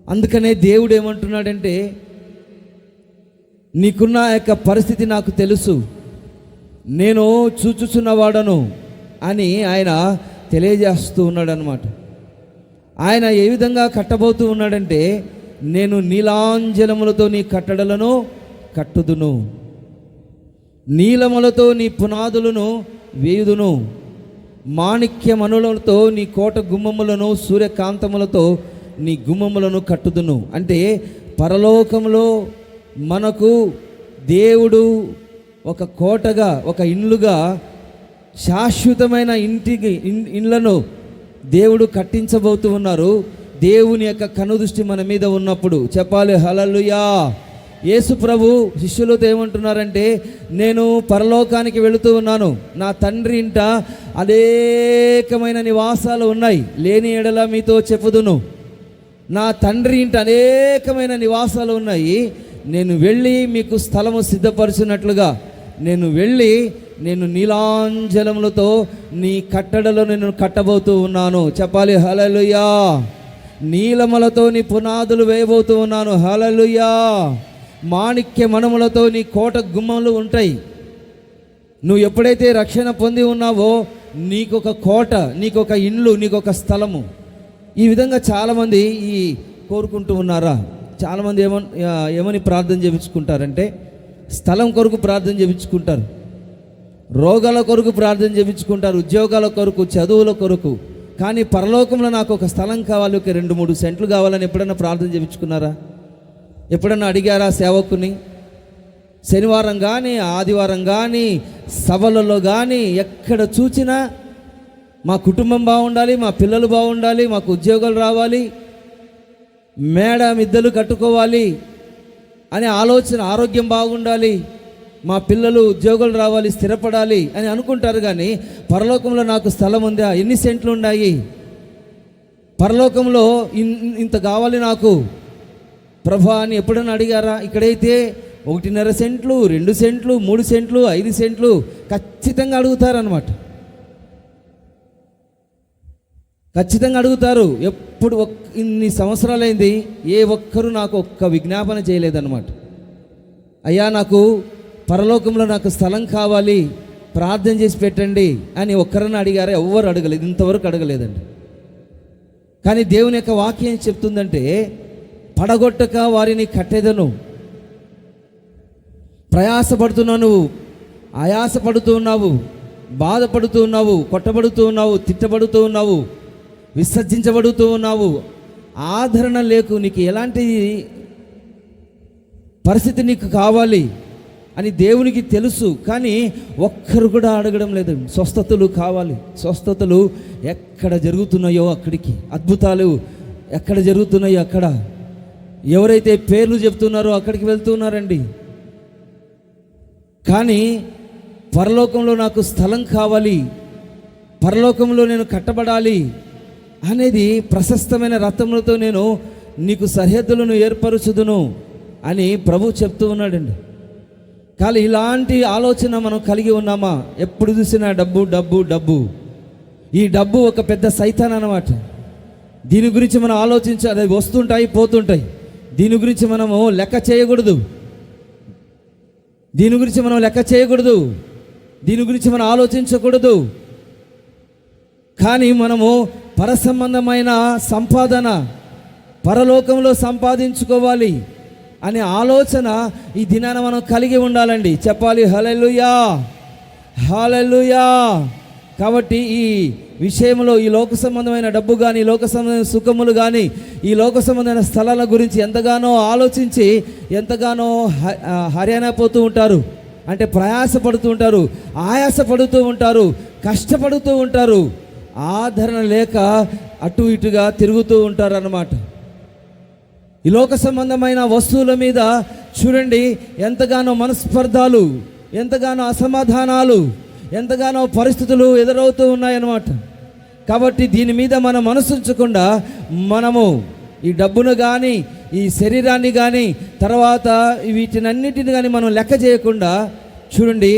అందుకనే దేవుడు ఏమంటున్నాడంటే, నీకున్న యొక్క పరిస్థితి నాకు తెలుసు, నేను చూచుచున్నవాడను అని ఆయన తెలియజేస్తూ ఉన్నాడు అన్నమాట. ఆయన ఏ విధంగా కట్టబోతూ ఉన్నాడంటే, నేను నీలాంజనములతో నీ కట్టడలను కట్టుదును, నీలములతో నీ పునాదులను వేయుదును, మాణిక్యమణులతో నీ కోట గుమ్మములను, సూర్యకాంతములతో నీ గుమ్మములను కట్టుదును. అంటే పరలోకంలో మనకు దేవుడు ఒక కోటగా, ఒక ఇండ్లుగా, శాశ్వతమైన ఇండ్లను దేవుడు కట్టించబోతూ ఉన్నారు. దేవుని యొక్క కనుదృష్టి మన మీద ఉన్నప్పుడు చెప్పాలి హల్లెలూయా. యేసు ప్రభు శిష్యులతో ఏమంటున్నారంటే, నేను పరలోకానికి వెళుతూ ఉన్నాను, నా తండ్రి ఇంట అనేకమైన నివాసాలు ఉన్నాయి, లేని ఎడల మీతో చెప్పుదును. నా తండ్రి ఇంట అనేకమైన నివాసాలు ఉన్నాయి, నేను వెళ్ళి మీకు స్థలము సిద్ధపరచున్నట్లుగా నేను వెళ్ళి నేను నీలాంజనములతో నీ కట్టడలో నేను కట్టబోతూ ఉన్నాను. చెప్పాలి హల్లెలూయా. నీలములతో నీ పునాదులు వేయబోతూ ఉన్నాను. హల్లెలూయా. మాణిక్య మణములతో నీ కోట గుమ్మములు ఉంటాయి. నువ్వు ఎప్పుడైతే రక్షణ పొంది ఉన్నావో నీకొక కోట, నీకొక ఇండ్లు, నీకొక స్థలము. ఈ విధంగా చాలామంది కోరుకుంటూ ఉన్నారా? చాలామంది ఏమని ప్రార్థన చేయించుకుంటారంటే, స్థలం కొరకు ప్రార్థన చేయించుకుంటారు, రోగాల కొరకు ప్రార్థన చేయించుకుంటారు, ఉద్యోగాల కొరకు, చదువుల కొరకు. కానీ పరలోకంలో నాకు ఒక స్థలం కావాలి, ఒక 2-3 సెంట్లు కావాలని ఎప్పుడైనా ప్రార్థన చేయించుకున్నారా? ఎప్పుడన్నా అడిగారా సేవకుని? శనివారం కానీ, ఆదివారం కానీ, సభలలో కానీ ఎక్కడ చూసినా మా కుటుంబం బాగుండాలి, మా పిల్లలు బాగుండాలి, మాకు ఉద్యోగాలు రావాలి, మేడ మిద్దెలు కట్టుకోవాలి అనే ఆలోచన, ఆరోగ్యం బాగుండాలి, మా పిల్లలు ఉద్యోగాలు రావాలి, స్థిరపడాలి అని అనుకుంటారు. కానీ పరలోకంలో నాకు స్థలం ఉందా? ఎన్ని సెంట్లు ఉన్నాయి? పరలోకంలో ఇంత కావాలి నాకు ప్రభా అని ఎప్పుడైనా అడిగారా? ఇక్కడైతే 1.5 సెంట్లు, 2 సెంట్లు, 3 సెంట్లు, 5 సెంట్లు ఖచ్చితంగా అడుగుతారనమాట. ఖచ్చితంగా అడుగుతారు. ఎప్పుడు ఇన్ని సంవత్సరాలైంది ఏ ఒక్కరూ నాకు ఒక్క విజ్ఞాపన చేయలేదన్నమాట. అయ్యా నాకు పరలోకంలో నాకు స్థలం కావాలి, ప్రార్థన చేసి పెట్టండి అని ఒక్కరన్నా అడిగారా? ఎవ్వరు అడగలేదు, ఇంతవరకు అడగలేదండి. కానీ దేవుని యొక్క వాక్యం చెప్తుందంటే, పడగొట్టక వారిని కట్టేదను. ప్రయాసపడుతున్నావు, నువ్వు ఆయాసపడుతున్నావు, బాధపడుతూ ఉన్నావు, కొట్టబడుతూ ఉన్నావు, తిట్టబడుతూ ఉన్నావు, విసర్జించబడుతూ ఉన్నావు, ఆదరణ లేకు, నీకు ఎలాంటి పరిస్థితి నీకు కావాలి అని దేవునికి తెలుసు. కానీ ఒక్కరు కూడా అడగడం లేదు. స్వస్థతలు కావాలి. స్వస్థతలు ఎక్కడ జరుగుతున్నాయో అక్కడికి, అద్భుతాలు ఎక్కడ జరుగుతున్నాయో అక్కడ, ఎవరైతే పేర్లు చెప్తున్నారో అక్కడికి వెళ్తున్నారండి. కానీ పరలోకంలో నాకు స్థలం కావాలి, పరలోకంలో నేను కట్టబడాలి అనేది, ప్రశస్తమైన రథములతో నేను నీకు సరిహద్దులను ఏర్పరుచుదును అని ప్రభు చెప్తూ ఉన్నాడండి. కానీ ఇలాంటి ఆలోచన మనం కలిగి ఉన్నామా? ఎప్పుడు చూసినా డబ్బు డబ్బు డబ్బు. ఈ డబ్బు ఒక పెద్ద సైతాన్ అన్నమాట. దీని గురించి మనం ఆలోచించాలి. అది వస్తుంటాయి, పోతుంటాయి. దీని గురించి మనము లెక్క చేయకూడదు. దీని గురించి మనం లెక్క చేయకూడదు. దీని గురించి మనం ఆలోచించకూడదు. కానీ మనము పరసంబంధమైన సంపాదన, పరలోకంలో సంపాదించుకోవాలి అనే ఆలోచన ఈ దినాన మనం కలిగి ఉండాలండి. చెప్పాలి హల్లెలూయా, హల్లెలూయా. కాబట్టి ఈ విషయంలో ఈ లోక సంబంధమైన డబ్బు కానీ, లోక సంబంధమైన సుఖములు కానీ, ఈ లోక సంబంధమైన స్థలాల గురించి ఎంతగానో ఆలోచించి ఎంతగానో హర్యానా పోతూ ఉంటారు. అంటే ప్రయాసపడుతూ ఉంటారు, ఆయాసపడుతూ ఉంటారు, కష్టపడుతూ ఉంటారు, ఆదరణ లేక అటు ఇటుగా తిరుగుతూ ఉంటారు అన్నమాట. ఈ లోక సంబంధమైన వస్తువుల మీద చూడండి ఎంతగానో మనస్పర్ధాలు, ఎంతగానో అసమాధానాలు, ఎంతగానో పరిస్థితులు ఎదురవుతూ ఉన్నాయన్నమాట. కాబట్టి దీని మీద మనం మనసుంచకుండా మనము ఈ డబ్బును కానీ, ఈ శరీరాన్ని కానీ, తర్వాత వీటినన్నిటిని కానీ మనం లెక్క చేయకుండా చూడండి,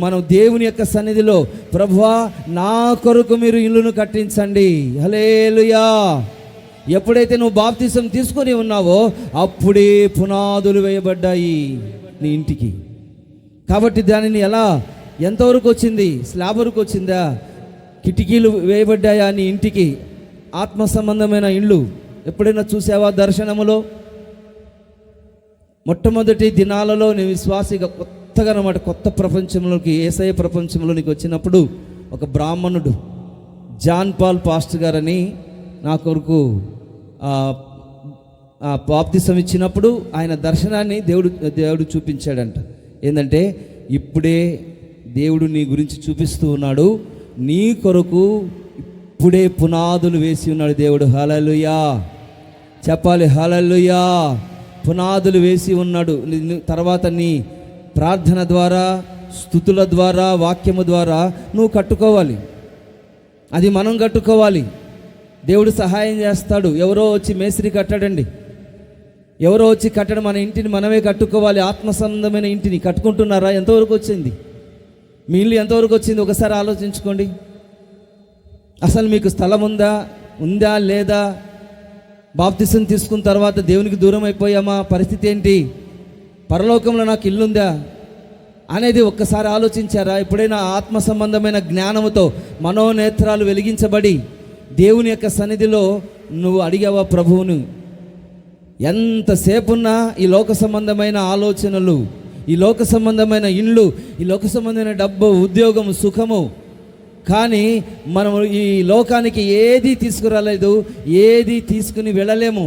మనం దేవుని యొక్క సన్నిధిలో ప్రభువా నా కొరకు మీరు ఇల్లును కట్టించండి, హల్లెలూయా. ఎప్పుడైతే నువ్వు బాప్తిసం తీసుకొని ఉన్నావో అప్పుడే పునాదులు వేయబడ్డాయి నీ ఇంటికి. కాబట్టి దానిని ఎలా, ఎంతవరకు వచ్చింది? స్లాబ్ వరకు వచ్చిందా? కిటికీలు వేయబడ్డాయా నీ ఇంటికి? ఆత్మ సంబంధమైన ఇళ్ళు ఎప్పుడైనా చూసావా దర్శనములో? మొట్టమొదటి దినాలలో నీ విశ్వాసిగా కొత్తగా అన్నమాట, కొత్త ప్రపంచంలోకి, యేసయ్య ప్రపంచంలోనికి వచ్చినప్పుడు ఒక బ్రాహ్మణుడు జాన్ పాల్ పాస్టర్ గారని నా కొరకు బాప్తిసం ఇచ్చినప్పుడు ఆయన దర్శనాన్ని దేవుడు చూపించాడంట. ఏంటంటే ఇప్పుడే దేవుడు నీ గురించి చూపిస్తూ ఉన్నాడు, నీ కొరకు ఇప్పుడే పునాదులు వేసి ఉన్నాడు దేవుడు. హల్లెలూయా, చెప్పాలి హల్లెలూయా. పునాదులు వేసి ఉన్నాడు. తర్వాత నీ ప్రార్థన ద్వారా, స్తుతుల ద్వారా, వాక్యము ద్వారా నువ్వు కట్టుకోవాలి. అది మనం కట్టుకోవాలి. దేవుడు సహాయం చేస్తాడు. ఎవరో వచ్చి మేస్త్రి కట్టాడండి, ఎవరో వచ్చి కట్టడం, మన ఇంటిని మనమే కట్టుకోవాలి. ఆత్మ సంబంధమైన ఇంటిని కట్టుకుంటున్నారా? ఎంతవరకు వచ్చింది మీ ఇల్లు? ఎంతవరకు వచ్చింది? ఒకసారి ఆలోచించుకోండి. అసలు మీకు స్థలం ఉందా లేదా? బాప్తిసం తీసుకున్న తర్వాత దేవునికి దూరం అయిపోయామా? పరిస్థితి ఏంటి? పరలోకంలో నాకు ఇల్లుందా అనేది ఒక్కసారి ఆలోచించారా? ఎప్పుడైనా ఆత్మ సంబంధమైన జ్ఞానముతో మనోనేత్రాలు వెలిగించబడి దేవుని యొక్క సన్నిధిలో నువ్వు అడిగావా ప్రభువును? ఎంతసేపున్నా ఈ లోక సంబంధమైన ఆలోచనలు, ఈ లోక సంబంధమైన ఇండ్లు, ఈ లోక సంబంధమైన డబ్బు, ఉద్యోగం, సుఖము. కానీ మనము ఈ లోకానికి ఏది తీసుకురాలేదు, ఏది తీసుకుని వెళ్ళలేము.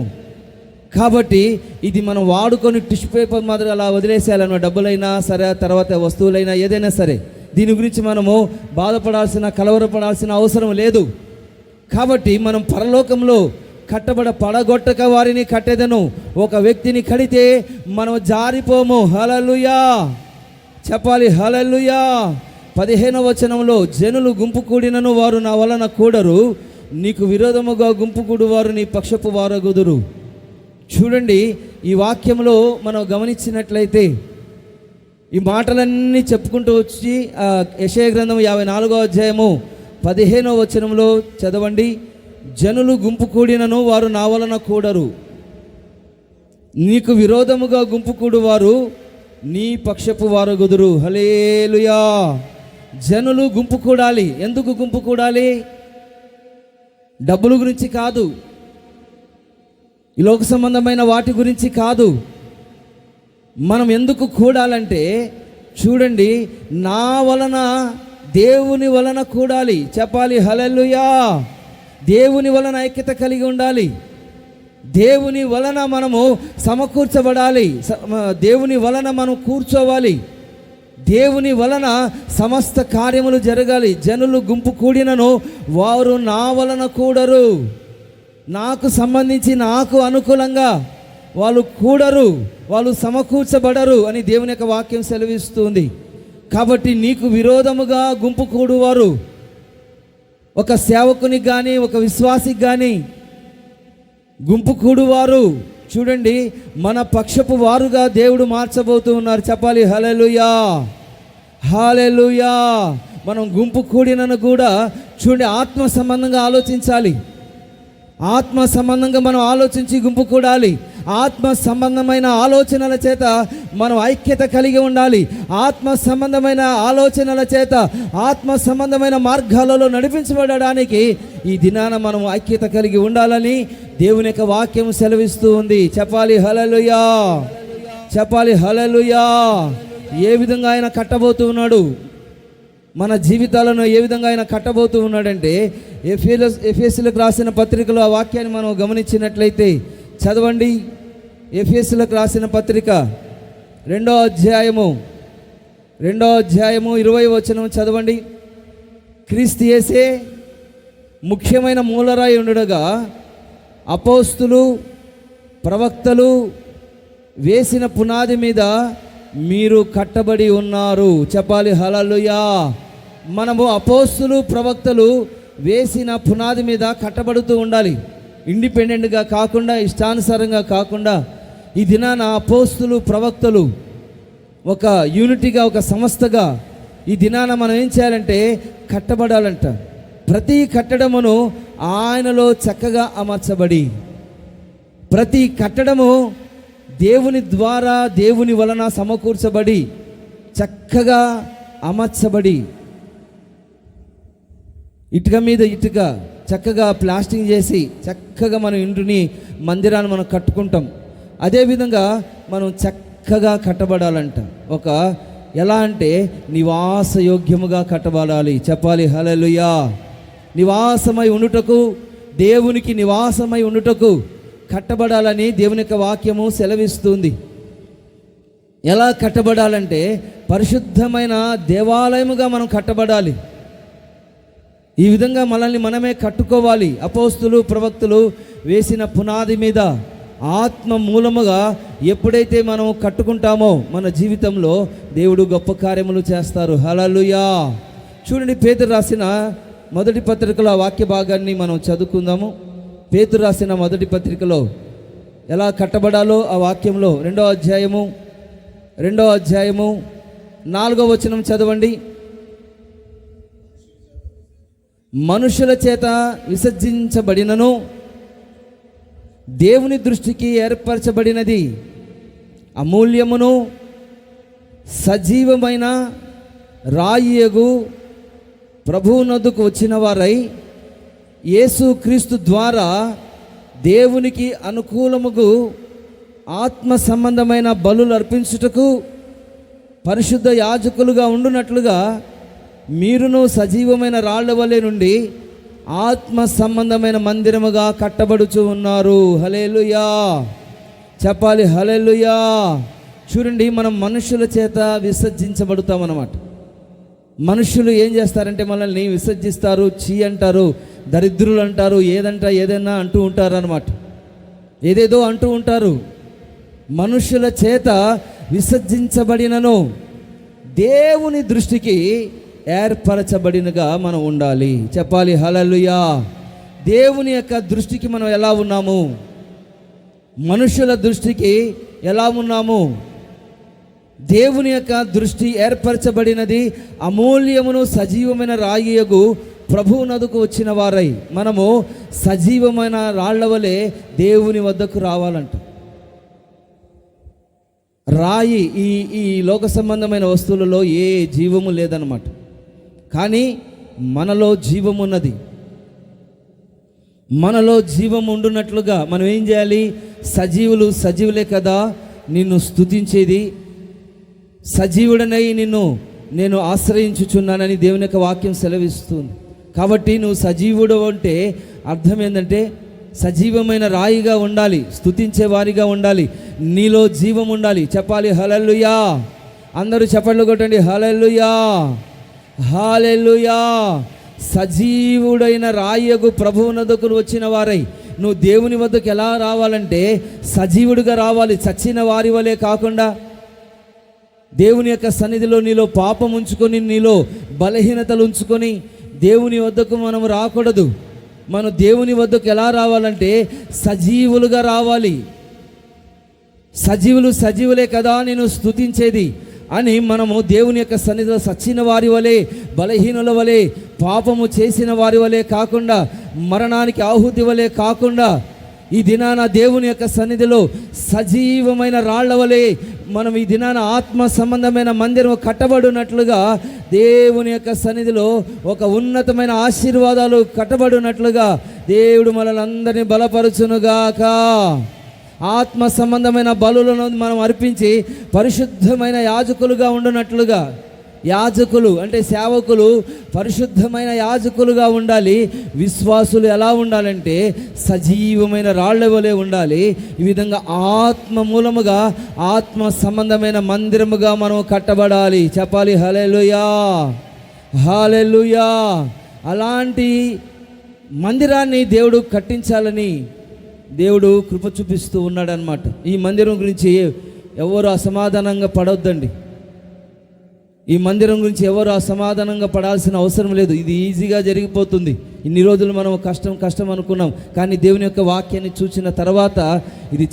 కాబట్టి ఇది మనం వాడుకొని టిష్యూ పేపర్ మాదిరి అలా వదిలేసేయాలన్నమాట. డబ్బులైనా సరే, తర్వాత వస్తువులైనా ఏదైనా సరే, దీని గురించి మనము బాధపడాల్సిన, కలవరపడాల్సిన అవసరం లేదు. కాబట్టి మనం పరలోకంలో పడగొట్టక వారిని కట్టెదను. ఒక వ్యక్తిని కడితే మనం జారిపోము. హల్లెలూయా, చెప్పాలి హల్లెలూయా. 15వ వచనంలో జనులు గుంపు కూడినను వారు నా వలన కూడరు, నీకు విరోధముగా గుంపు కూడు వారు నీ పక్షపు వారగుదురు. చూడండి, ఈ వాక్యంలో మనం గమనించినట్లయితే ఈ మాటలన్నీ చెప్పుకుంటూ వచ్చి యెషయా గ్రంథం 54వ అధ్యాయము 15వ వచనంలో చదవండి. జనులు గుంపు కూడినను వారు నా వలన కూడరు, నీకు విరోధముగా గుంపు కూడు వారు నీ పక్షపు వారగుదురు. హల్లెలూయా. జనులు గుంపు కూడాలి. ఎందుకు గుంపు కూడాలి? డబ్బుల గురించి కాదు, ఈ లోక సంబంధమైన వాటి గురించి కాదు. మనం ఎందుకు కూడాలంటే చూడండి, నా వలన దేవుని వలన కూడాలి. చెప్పాలి హల్లెలూయా. దేవుని వలన ఐక్యత కలిగి ఉండాలి. దేవుని వలన మనము సమకూర్చబడాలి. దేవుని వలన మనం కూర్చోవాలి. దేవుని వలన సమస్త కార్యములు జరగాలి. జనులు గుంపు కూడినను వారు నా వలన కూడరు. నాకు సంబంధించి నాకు అనుకూలంగా వాళ్ళు కూడరు, వాళ్ళు సమకూర్చబడరు అని దేవుని యొక్క వాక్యం సెలవిస్తుంది. కాబట్టి నీకు విరోధముగా గుంపు కూడువారు ఒక సేవకునికి కానీ ఒక విశ్వాసికి కానీ గుంపు కూడువారు చూడండి మన పక్షపు వారుగా దేవుడు మార్చబోతూ ఉన్నారు. చెప్పాలి హల్లెలూయా, హల్లెలూయా. మనం గుంపు కూడినను కూడా చూడండి ఆత్మ సంబంధంగా ఆలోచించాలి. ఆత్మ సంబంధంగా మనం ఆలోచించి గుంపు కూడాలి. ఆత్మ సంబంధమైన ఆలోచనల చేత మనం ఐక్యత కలిగి ఉండాలి. ఆత్మ సంబంధమైన ఆలోచనల చేత ఆత్మ సంబంధమైన మార్గాలలో నడిపించబడడానికి ఈ దినాన మనం ఐక్యత కలిగి ఉండాలని దేవుని యొక్క వాక్యం సెలవిస్తూ ఉంది. చెప్పాలి హల్లెలూయా, చెప్పాలి హల్లెలూయా. ఏ విధంగా ఆయన కట్టబోతూ ఉన్నాడు, మన జీవితాలను ఏ విధంగా ఆయన కట్టబోతూ ఉన్నాడంటే ఎఫెసీయులకు రాసిన పత్రికలో ఆ వాక్యాన్ని మనం గమనించినట్లయితే చదవండి. ఎఫెసీయులకు రాసిన పత్రిక 2వ అధ్యాయము 20వ వచనం చదవండి. క్రీస్తు యేసే ముఖ్యమైన మూలరాయి ఉండగా అపోస్తులు ప్రవక్తలు వేసిన పునాది మీద మీరు కట్టబడి ఉన్నారు. చెప్పాలి హల్లెలూయా. మనము అపోస్తులు ప్రవక్తలు వేసిన పునాది మీద కట్టబడుతూ ఉండాలి. ఇండిపెండెంట్గా కాకుండా, ఇష్టానుసారంగా కాకుండా ఈ దినాన అపోస్తులు ప్రవక్తలు ఒక యూనిటీగా, ఒక సంస్థగా ఈ దినాన మనం ఏం చేయాలంటే కట్టబడాలంట. ప్రతి కట్టడమును ఆయనలో చక్కగా అమర్చబడి, ప్రతి కట్టడము దేవుని ద్వారా దేవుని వలన సమకూర్చబడి చక్కగా అమర్చబడి, ఇటుక మీద ఇటుక చక్కగా ప్లాస్టింగ్ చేసి చక్కగా మనం ఇంటిని మందిరాన్ని మనం కట్టుకుంటాం. అదేవిధంగా మనం చక్కగా కట్టబడాలంట. ఒక ఎలా అంటే నివాసయోగ్యముగా కట్టబడాలి. చెప్పాలి హల్లెలూయా. నివాసమై ఉండుటకు, దేవునికి నివాసమై ఉండుటకు కట్టబడాలని దేవుని యొక్క వాక్యము సెలవిస్తుంది. ఎలా కట్టబడాలంటే పరిశుద్ధమైన దేవాలయముగా మనం కట్టబడాలి. ఈ విధంగా మనల్ని మనమే కట్టుకోవాలి. అపోస్తులు ప్రవక్తలు వేసిన పునాది మీద ఆత్మ మూలముగా ఎప్పుడైతే మనం కట్టుకుంటామో మన జీవితంలో దేవుడు గొప్ప కార్యములు చేస్తారు. హల్లెలూయా. చూడండి, పేతురు రాసిన మొదటి పత్రికలో ఆ వాక్య భాగాన్ని మనం చదువుకుందాము. పేతురు రాసిన మొదటి పత్రికలో ఎలా కట్టబడాలో ఆ వాక్యంలో 2వ అధ్యాయము 4వ వచనం చదవండి. మనుషుల చేత విసర్జించబడినను దేవుని దృష్టికి ఏర్పరచబడినది అమూల్యమును సజీవమైన రాయియగు ప్రభువునొద్దకు వచ్చిన వారై యేసు క్రీస్తు ద్వారా దేవునికి అనుకూలముగు ఆత్మ సంబంధమైన బలులు అర్పించుటకు పరిశుద్ధ యాజకులుగా ఉండునట్లుగా మీరును సజీవమైన రాళ్ల వలె నుండి ఆత్మ సంబంధమైన మందిరముగా కట్టబడుచు ఉన్నారు. హల్లెలూయా. చెప్పాలి హల్లెలూయా. చూడండి, మనం మనుషుల చేత విసర్జించబడతామన్నమాట. మనుషులు ఏం చేస్తారంటే మనల్ని విసర్జిస్తారు, చీ అంటారు, దరిద్రులు అంటారు, ఏదైనా అంటూ ఉంటారు అన్నమాట. ఏదేదో అంటూ ఉంటారు. మనుషుల చేత విసర్జించబడినను దేవుని దృష్టికి ఏర్పరచబడినగా మనం ఉండాలి. చెప్పాలి హల్లెలూయా. దేవుని యొక్క దృష్టికి మనం ఎలా ఉన్నాము? మనుషుల దృష్టికి ఎలా ఉన్నాము? దేవుని యొక్క దృష్టి ఏర్పరచబడినది అమూల్యమును సజీవమైన రాయియగు ప్రభువునొద్దకు వచ్చిన వారై మనము సజీవమైన రాళ్ల వలె దేవుని వద్దకు రావాలంట. రాయి ఈ లోక సంబంధమైన వస్తువులలో ఏ జీవము లేదన్నమాట. కానీ మనలో జీవము ఉన్నది. మనలో జీవం ఉండునట్లుగా మనం ఏం చేయాలి? సజీవులే కదా నిన్ను స్తుతించేది, సజీవుడనై నిన్ను నేను ఆశ్రయించుచున్నానని దేవుని యొక్క వాక్యం సెలవిస్తుంది. కాబట్టి నువ్వు సజీవుడు అంటే అర్థం ఏంటంటే సజీవమైన రాయిగా ఉండాలి, స్తుతించే వారిగా ఉండాలి, నీలో జీవం ఉండాలి. చెప్పాలి హల్లెలూయా. అందరూ చప్పట్లు కొట్టండి, హల్లెలూయా హల్లెలూయా. సజీవుడైన రాయగు ప్రభువునొద్దకు వచ్చిన వారై నువ్వు దేవుని వద్దకు ఎలా రావాలంటే సజీవుడిగా రావాలి, చచ్చిన వారి వలె కాకుండా. దేవుని యొక్క సన్నిధిలో నీలో పాపం ఉంచుకొని, నీలో బలహీనతలు ఉంచుకొని దేవుని వద్దకు మనం రాకూడదు. మనం దేవుని వద్దకు ఎలా రావాలంటే సజీవులుగా రావాలి. సజీవులే కదా నేను స్తుతించేది అని మనము దేవుని యొక్క సన్నిధిలో సచ్చిన వారి వలె, బలహీనుల వలె, పాపము చేసిన వారి వలె కాకుండా, మరణానికి ఆహుతి వలె కాకుండా, ఈ దినాన దేవుని యొక్క సన్నిధిలో సజీవమైన రాళ్ల వలె మనం ఈ దినాన ఆత్మ సంబంధమైన మందిరం కట్టబడినట్లుగా, దేవుని యొక్క సన్నిధిలో ఒక ఉన్నతమైన ఆశీర్వాదాలు కట్టబడినట్లుగా దేవుడు మనల్ని అందరినీ బలపరచునుగాక. ఆత్మ సంబంధమైన బలులను మనం అర్పించి పరిశుద్ధమైన యాజకులుగా ఉండునట్లుగా. యాజకులు అంటే సేవకులు పరిశుద్ధమైన యాజకులుగా ఉండాలి. విశ్వాసులు ఎలా ఉండాలంటే సజీవమైన రాళ్ల వలె ఉండాలి. ఈ విధంగా ఆత్మ మూలముగా ఆత్మ సంబంధమైన మందిరముగా మనం కట్టబడాలి. చెప్పాలి హల్లెలూయా హల్లెలూయా. అలాంటి మందిరాన్ని దేవుడు కట్టించాలని దేవుడు కృప చూపిస్తూ ఉన్నాడు అన్నమాట. ఈ మందిరం గురించి ఎవరు అసమాధానంగా పడవద్దండి. ఈ మందిరం గురించి ఎవరు అసమాధానంగా పడాల్సిన అవసరం లేదు. ఇది ఈజీగా జరిగిపోతుంది. ఇన్ని రోజులు మనం కష్టం అనుకున్నాం, కానీ దేవుని యొక్క వాక్యాన్ని చూసిన తర్వాత ఇది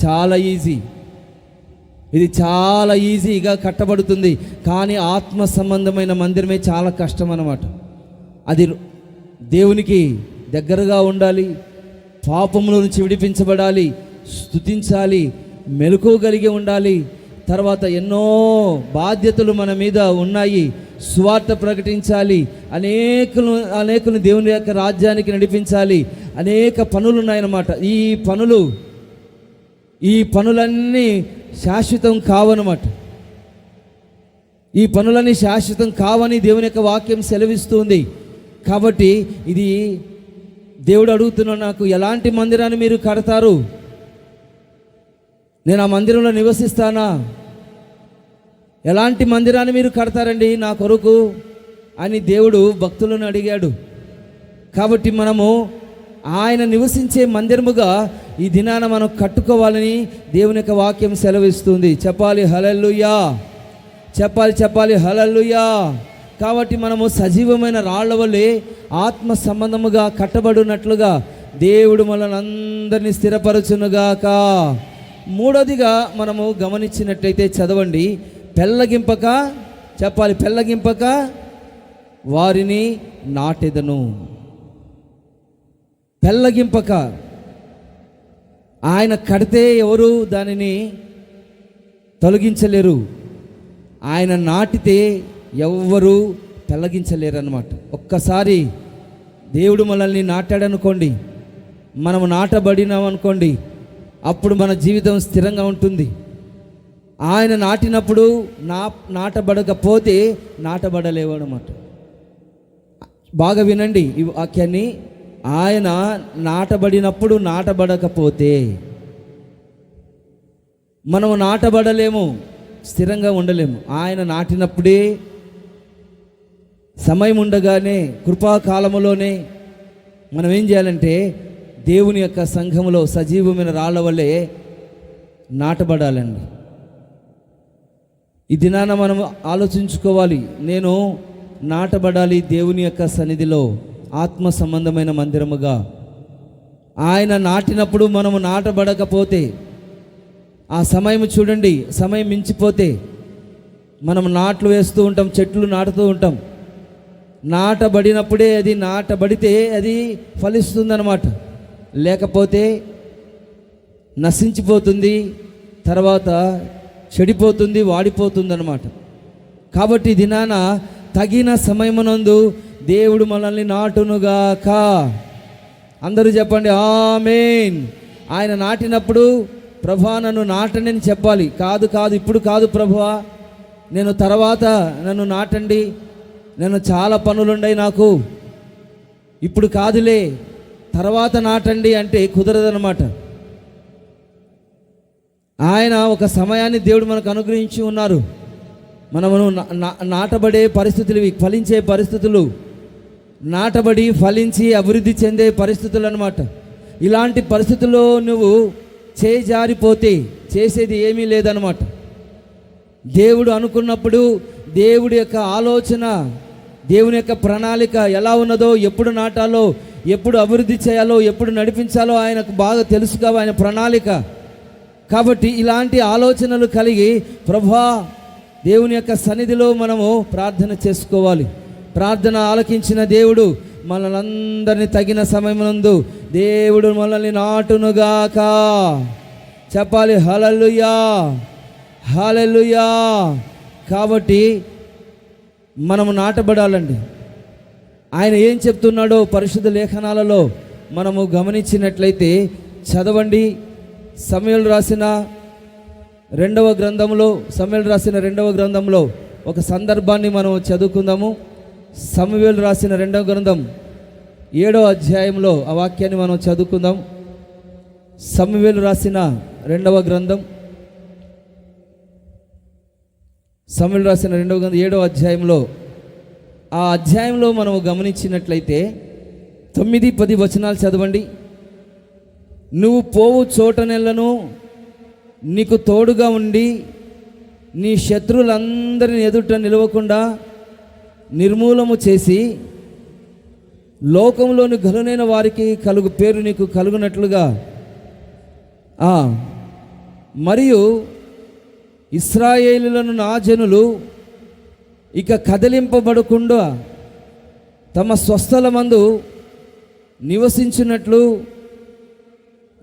చాలా ఈజీగా కట్టబడుతుంది. కానీ ఆత్మ సంబంధమైన మందిరమే చాలా కష్టం అన్నమాట. అది దేవునికి దగ్గరగా ఉండాలి, పాపముల నుంచి విడిపించబడాలి, స్తుతించాలి, మెలకువగలిగి ఉండాలి. తర్వాత ఎన్నో బాధ్యతలు మన మీద ఉన్నాయి. సువార్త ప్రకటించాలి, అనేకులు దేవుని యొక్క రాజ్యానికి నడిపించాలి. అనేక పనులు ఉన్నాయన్నమాట. ఈ పనులన్నీ శాశ్వతం కావన్నమాట. ఈ పనులన్నీ శాశ్వతం కావని దేవుని యొక్క వాక్యం సెలవిస్తుంది. కాబట్టి ఇది దేవుడు అడుగుతున్నాడు, నాకు ఎలాంటి మందిరాన్ని మీరు కడతారు? నేను ఆ మందిరంలో నివసిస్తానా? ఎలాంటి మందిరాన్ని మీరు కడతారండి నా కొరకు అని దేవుడు భక్తులను అడిగాడు. కాబట్టి మనము ఆయన నివసించే మందిరముగా ఈ దినాన మనం కట్టుకోవాలని దేవుని యొక్క వాక్యం సెలవిస్తుంది. చెప్పాలి హల్లెలూయా, చెప్పాలి హల్లెలూయా. కాబట్టి మనము సజీవమైన రాళ్ల వలె ఆత్మ సంబంధముగా కట్టబడినట్లుగా దేవుడు మనల్ని అందరినీ స్థిరపరచునుగాక. మూడోదిగా మనము గమనించినట్లయితే చదవండి, పెళ్ళగింపక, చెప్పాలి పెళ్ళగింపక వారిని నాటెదను. పెళ్ళగింపక, ఆయన కడితే ఎవరు దానిని తొలగించలేరు, ఆయన నాటితే ఎవ్వరూ పెళ్ళగించలేరు అన్నమాట. ఒక్కసారి దేవుడు మనల్ని నాటాడనుకోండి, మనము నాటబడినామనుకోండి, అప్పుడు మన జీవితం స్థిరంగా ఉంటుంది. ఆయన నాటినప్పుడు నాటబడకపోతే నాటబడలేవు అన్నమాట. బాగా వినండి ఈ వాక్యాన్ని. ఆయన నాటబడినప్పుడు నాటబడకపోతే మనము నాటబడలేము, స్థిరంగా ఉండలేము. ఆయన నాటినప్పుడే సమయం ఉండగానే కృపాకాలములోనే మనం ఏం చేయాలంటే దేవుని యొక్క సంఘములో సజీవమైన రాళ్ల వల్లే నాటబడాలండి. ఈ దినాన మనం ఆలోచించుకోవాలి, నేను నాటబడాలి దేవుని యొక్క సన్నిధిలో ఆత్మ సంబంధమైన మందిరముగా. ఆయన నాటినప్పుడు మనము నాటబడకపోతే, ఆ సమయం చూడండి, సమయం మించిపోతే మనం నాట్లు వేస్తూ ఉంటాం, చెట్లు నాటుతూ ఉంటాం. నాటబడినప్పుడే అది నాటబడితే అది ఫలిస్తుందన్నమాట. లేకపోతే నశించిపోతుంది, తర్వాత చెడిపోతుంది, వాడిపోతుంది అన్నమాట. కాబట్టి దినాన తగిన సమయమునందు దేవుడు మనల్ని నాటునుగాక. అందరూ చెప్పండి ఆమేన్. ఆయన నాటినప్పుడు ప్రభువా నన్ను నాటనని చెప్పాలి. కాదు ఇప్పుడు కాదు ప్రభువా, నేను తర్వాత నన్ను నాటండి, నేను చాలా పనులుండయి నాకు, ఇప్పుడు కాదులే తర్వాత నాటండి అంటే కుదరదనమాట. ఆయన ఒక సమయాన్ని దేవుడు మనకు అనుగ్రహించి ఉన్నారు. మనము నాటబడే పరిస్థితులు, ఫలించే పరిస్థితులు, నాటబడి ఫలించి అభివృద్ధి చెందే పరిస్థితులు అన్నమాట. ఇలాంటి పరిస్థితుల్లో నువ్వు చేజారిపోతే చేసేది ఏమీ లేదన్నమాట. దేవుడు అనుకున్నప్పుడు దేవుడి యొక్క ఆలోచన, దేవుని యొక్క ప్రణాళిక ఎలా ఉన్నదో, ఎప్పుడు నాటాలో, ఎప్పుడు అభివృద్ధి చేయాలో, ఎప్పుడు నడిపించాలో ఆయనకు బాగా తెలుసు కదా ఆయన ప్రణాళిక. కాబట్టి ఇలాంటి ఆలోచనలు కలిగి ప్రభువా దేవుని యొక్క సన్నిధిలో మనము ప్రార్థన చేసుకోవాలి. ప్రార్థన ఆలకించిన దేవుడు మనలందరినీ తగిన సమయమునందు దేవుడు మనల్ని నాటునుగాక. చెప్పాలి హల్లెలూయా, హల్లెలూయా. కాబట్టి మనము నాటబడాలండి. ఆయన ఏం చెప్తున్నాడో పరిశుద్ధ లేఖనాలలో మనము గమనించినట్లయితే చదవండి. సమూయేలు రాసిన రెండవ గ్రంథంలో ఒక సందర్భాన్ని మనం చదువుకుందాము. సమూయేలు రాసిన రెండవ గ్రంథం 7వ అధ్యాయంలో ఆ వాక్యాన్ని మనం చదువుకుందాం. సమూయేలు రాసిన రెండవ గ్రంథం 7వ అధ్యాయంలో ఆ అధ్యాయంలో మనం గమనించినట్లయితే 9-10 వచనాలు చదవండి. నువ్వు పోవు చోటనెల్లను నీకు తోడుగా ఉండి నీ శత్రువులందరిని ఎదుట నిలవకుండా నిర్మూలము చేసి లోకంలోని గనులైన వారికి కలుగు పేరు నీకు కలుగునట్లుగా మరియు ఇశ్రాయేలులను నా జనులు ఇక కదిలింపబడకుండా తమ స్వస్థలమందు నివసించినట్లు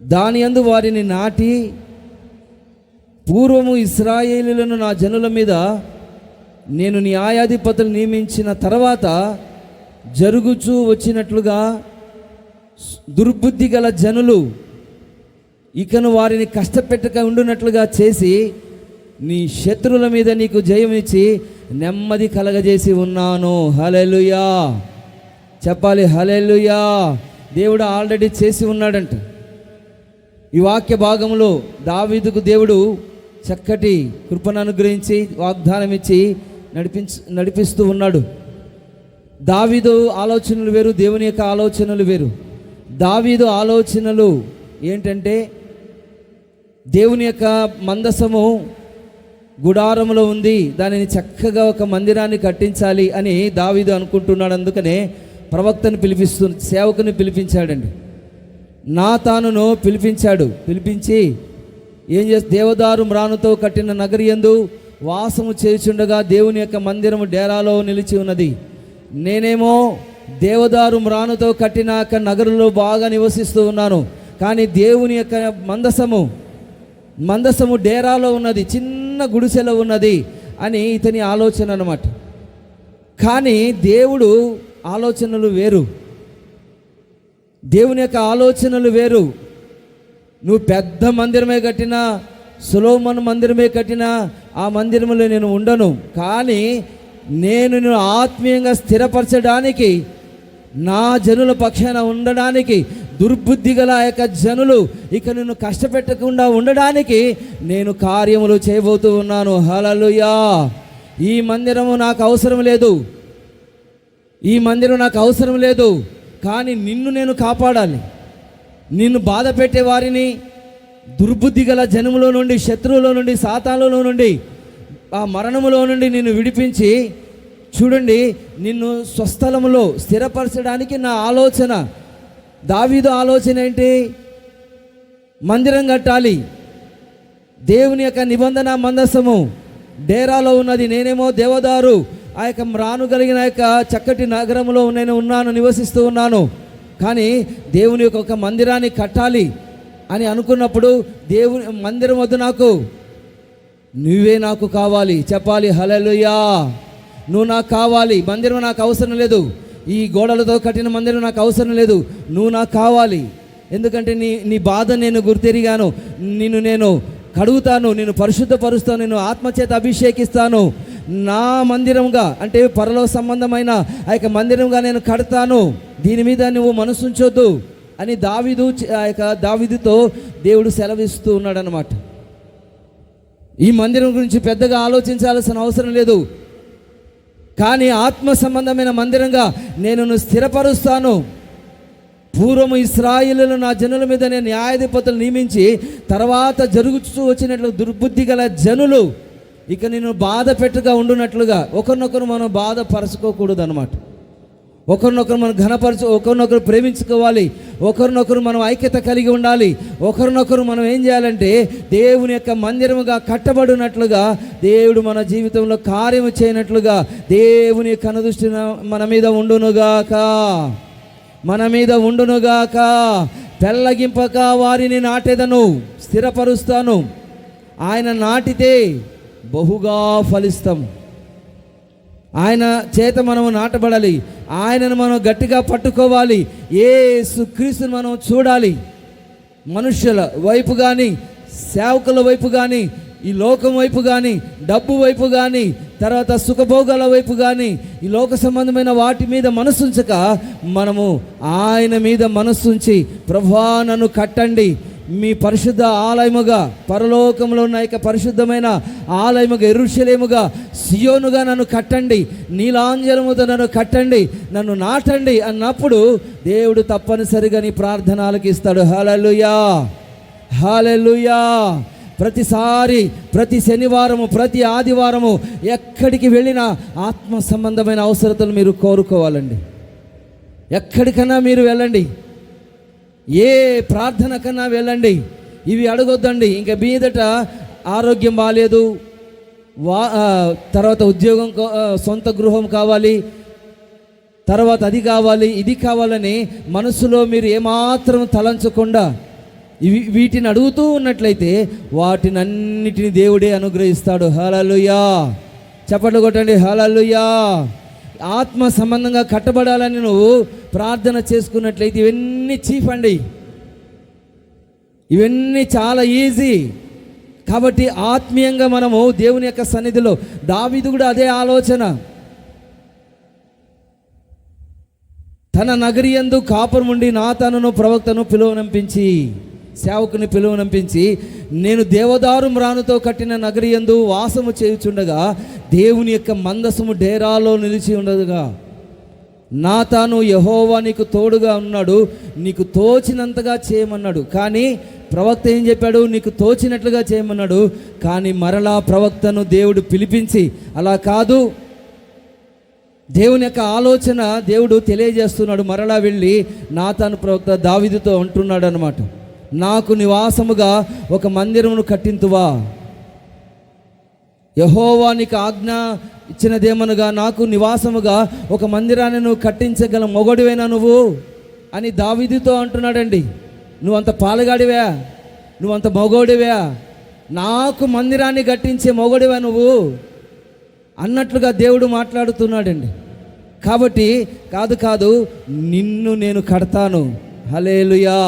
దాని యందు వారిని నాటి పూర్వము ఇశ్రాయేలులను నా జనుల మీద నేను న్యాయాధిపతులు నియమించిన తర్వాత జరుగుచూ వచ్చినట్లుగా దుర్బుద్ధి గల జనులు ఇకను వారిని కష్టపెట్టక ఉండునట్లుగా చేసి నీ శత్రువుల మీద నీకు జయమిచ్చి నెమ్మది కలగజేసి ఉన్నాను. హల్లెలూయా. చెప్పాలి హల్లెలూయా. దేవుడు ఆల్రెడీ చేసి ఉన్నాడంట. ఈ వాక్య భాగంలో దావీదుకు దేవుడు చక్కటి కృపను అనుగ్రహించి వాగ్దానం ఇచ్చి నడిపిస్తూ ఉన్నాడు. దావీదు ఆలోచనలు వేరు, దేవుని యొక్క ఆలోచనలు వేరు. దావీదు ఆలోచనలు ఏంటంటే దేవుని యొక్క మందసము గుడారములో ఉంది, దానిని చక్కగా ఒక మందిరాన్ని కట్టించాలి అని దావీదు అనుకుంటున్నాడు. అందుకనే ప్రవక్తను సేవకుని పిలిపించాడండి. నాతానును పిలిపించి ఏం చేసి దేవదారు మ్రానుతో కట్టిన నగరి యందు వాసము చేయుచుండగా దేవుని యొక్క మందిరము డేరాలో నిలిచి ఉన్నది. నేనేమో దేవదారు మ్రానుతో కట్టిన నగరులో బాగా నివసిస్తూ ఉన్నాను, కానీ దేవుని యొక్క మందసము డేరాలో ఉన్నది, చిన్న గుడిసెలో ఉన్నది అని ఇతని ఆలోచన అన్నమాట. కానీ దేవుడు ఆలోచనలు వేరు, దేవుని యొక్క ఆలోచనలు వేరు. నువ్వు పెద్ద మందిరమే కట్టినా, సొలొమోను మందిరమే కట్టినా ఆ మందిరంలో నేను ఉండను, కానీ నేను ఆత్మీయంగా స్థిరపరచడానికి, నా జనుల పక్షాన ఉండడానికి, దుర్బుద్ధి గల ఆ యొక్క జనులు ఇక నిన్ను కష్టపెట్టకుండా ఉండడానికి నేను కార్యములు చేయబోతూ ఉన్నాను. హల్లెలూయా. ఈ మందిరము నాకు అవసరం లేదు, కానీ నిన్ను నేను కాపాడాలి. నిన్ను బాధ పెట్టే వారిని, దుర్బుద్ధి గల జనములో నుండి, శత్రువులో నుండి, సాతానులో నుండి, ఆ మరణములో నుండి నిన్ను విడిపించి చూడండి, నిన్ను స్వస్థలములో స్థిరపరచడానికి నా ఆలోచన. దావీదు ఆలోచన ఏంటి? మందిరం కట్టాలి, దేవుని యొక్క నిబంధన మందసము డేరాలో ఉన్నది, నేనేమో దేవదారు ఆ యొక్క మ్రాను కలిగిన యొక్క చక్కటి నగరంలో నేను నివసిస్తూ ఉన్నాను, కానీ దేవుని యొక్క ఒక మందిరాన్ని కట్టాలి అని అనుకున్నప్పుడు దేవుని మందిరం వద్దు, నువ్వే నాకు కావాలి. చెప్పాలి హల్లెలూయా. నువ్వు నాకు కావాలి. మందిరం నాకు అవసరం లేదు, ఈ గోడలతో కట్టిన మందిరం నాకు అవసరం లేదు, నువ్వు నాకు కావాలి. ఎందుకంటే నీ బాధ నేను గుర్తెరిగాను, నిన్ను నేను కడుగుతాను, నిన్ను పరిశుద్ధపరుస్తాను, నిన్ను ఆత్మచేత అభిషేకిస్తాను, నా మందిరంగా, అంటే పరలోక సంబంధమైన ఆ యొక్క మందిరంగా నేను కడతాను, దీని మీద నువ్వు మనసుంచొద్దు అని దావీదుతో దేవుడు సెలవిస్తూ ఉన్నాడు అన్నమాట. ఈ మందిరం గురించి పెద్దగా ఆలోచించాల్సిన అవసరం లేదు, కానీ ఆత్మ సంబంధమైన మందిరంగా నేను స్థిరపరుస్తాను. పూర్వము ఇశ్రాయేలును నా జనుల మీద నేను న్యాయాధిపతులు నియమించి తర్వాత జరుగుతూ వచ్చినట్లు దుర్బుద్ధి గల జనులు ఇక నేను బాధ పెట్టుగా ఉండునట్లుగా ఒకరినొకరు మనం బాధపరచుకోకూడదు అనమాట. ఒకరినొకరు మనం ఒకరినొకరు ప్రేమించుకోవాలి, ఒకరినొకరు మనం ఐక్యత కలిగి ఉండాలి, ఒకరినొకరు మనం ఏం చేయాలంటే దేవుని యొక్క మందిరముగా కట్టబడినట్లుగా, దేవుడు మన జీవితంలో కార్యము చేయనట్లుగా దేవుని కనుదృష్టి మన మీద ఉండునుగాక, మన మీద ఉండునుగాక. పెళ్ళగింపక వారిని నాటెదను, స్థిరపరుస్తాను. ఆయన నాటితే బహుగా ఫలిస్తాం. ఆయన చేత మనము నాటబడాలి, ఆయనను మనం గట్టిగా పట్టుకోవాలి, యేసుక్రీస్తుని మనం చూడాలి. మనుష్యుల వైపు కానీ, సేవకుల వైపు కానీ, ఈ లోకం వైపు కానీ, డబ్బు వైపు కానీ, తర్వాత సుఖభోగాల వైపు కానీ, ఈ లోక సంబంధమైన వాటి మీద మనసుంచక మనము ఆయన మీద మనసుంచి, ప్రభువా నన్ను కట్టండి, మీ పరిశుద్ధ ఆలయముగా, పరలోకంలో ఉన్న యొక్క పరిశుద్ధమైన ఆలయముగా, యెరూషలేముగా, సియోనుగా నన్ను కట్టండి, నీలాంజలముతో నన్ను కట్టండి, నన్ను నాటండి అన్నప్పుడు దేవుడు తప్పనిసరిగా నీ ప్రార్థన ఆలకిస్తాడు. హల్లెలూయా, హల్లెలూయా. ప్రతిసారి, ప్రతి శనివారము, ప్రతి ఆదివారము ఎక్కడికి వెళ్ళినా ఆత్మ సంబంధమైన అవసరతలు మీరు కోరుకోవాలండి. ఎక్కడికన్నా మీరు వెళ్ళండి, ఏ ప్రార్థన కన్నా వెళ్ళండి, ఇవి అడగొద్దండి. ఇంకా మీదట ఆరోగ్యం బాగాలేదు, తర్వాత ఉద్యోగం, సొంత గృహం కావాలి, తర్వాత అది కావాలి, ఇది కావాలని మనసులో మీరు ఏమాత్రం తలంచకుండా వీటిని అడుగుతూ ఉన్నట్లయితే వాటినన్నిటిని దేవుడే అనుగ్రహిస్తాడు. హల్లెలూయా, చప్పట్లు కొట్టండి. హల్లెలూయా. ఆత్మ సంబంధంగా కట్టబడాలని నువ్వు ప్రార్థన చేసుకున్నట్లయితే ఇవన్నీ చీఫ్ అండి, ఇవన్నీ చాలా ఈజీ. కాబట్టి ఆత్మీయంగా మనము దేవుని యొక్క సన్నిధిలో, దావీదు కూడా అదే ఆలోచన. తన నగరి యందు కాపురముండి నాతానును ప్రవక్తను పిలువనంపించి, సేవకుని పిలువనంపించి, నేను దేవదారు మ్రానుతో కట్టిన నగరి యందు వాసము చేయుచుండగా దేవుని యొక్క మందసము డేరాలో నిలిచి ఉండదుగా, నాతాను యెహోవా నీకు తోడుగా ఉన్నాడు, నీకు తోచినంతగా చేయమన్నాడు. కానీ ప్రవక్త ఏం చెప్పాడు? నీకు తోచినట్లుగా చేయమన్నాడు. కానీ మరలా ప్రవక్తను దేవుడు పిలిపించి, అలా కాదు, దేవుని యొక్క ఆలోచన దేవుడు తెలియజేస్తున్నాడు. మరలా వెళ్ళి నాతాను ప్రవక్త దావీదుతో అంటున్నాడు అన్నమాట, నాకు నివాసముగా ఒక మందిరమును కట్టింతువా, యెహోవా నీకు ఆజ్ఞ ఇచ్చినదేమనగా నాకు నివాసముగా ఒక మందిరాన్ని నువ్వు కట్టించగల మొగడివేనా నువ్వు అని దావీదుతో అంటున్నాడండి. నువ్వంత పాలుగాడివా, నువ్వంత మొగోడివా, నాకు మందిరాన్ని కట్టించే మొగడివా నువ్వు అన్నట్లుగా దేవుడు మాట్లాడుతున్నాడండి. కాబట్టి కాదు, నిన్ను నేను కడతాను. హల్లెలూయా.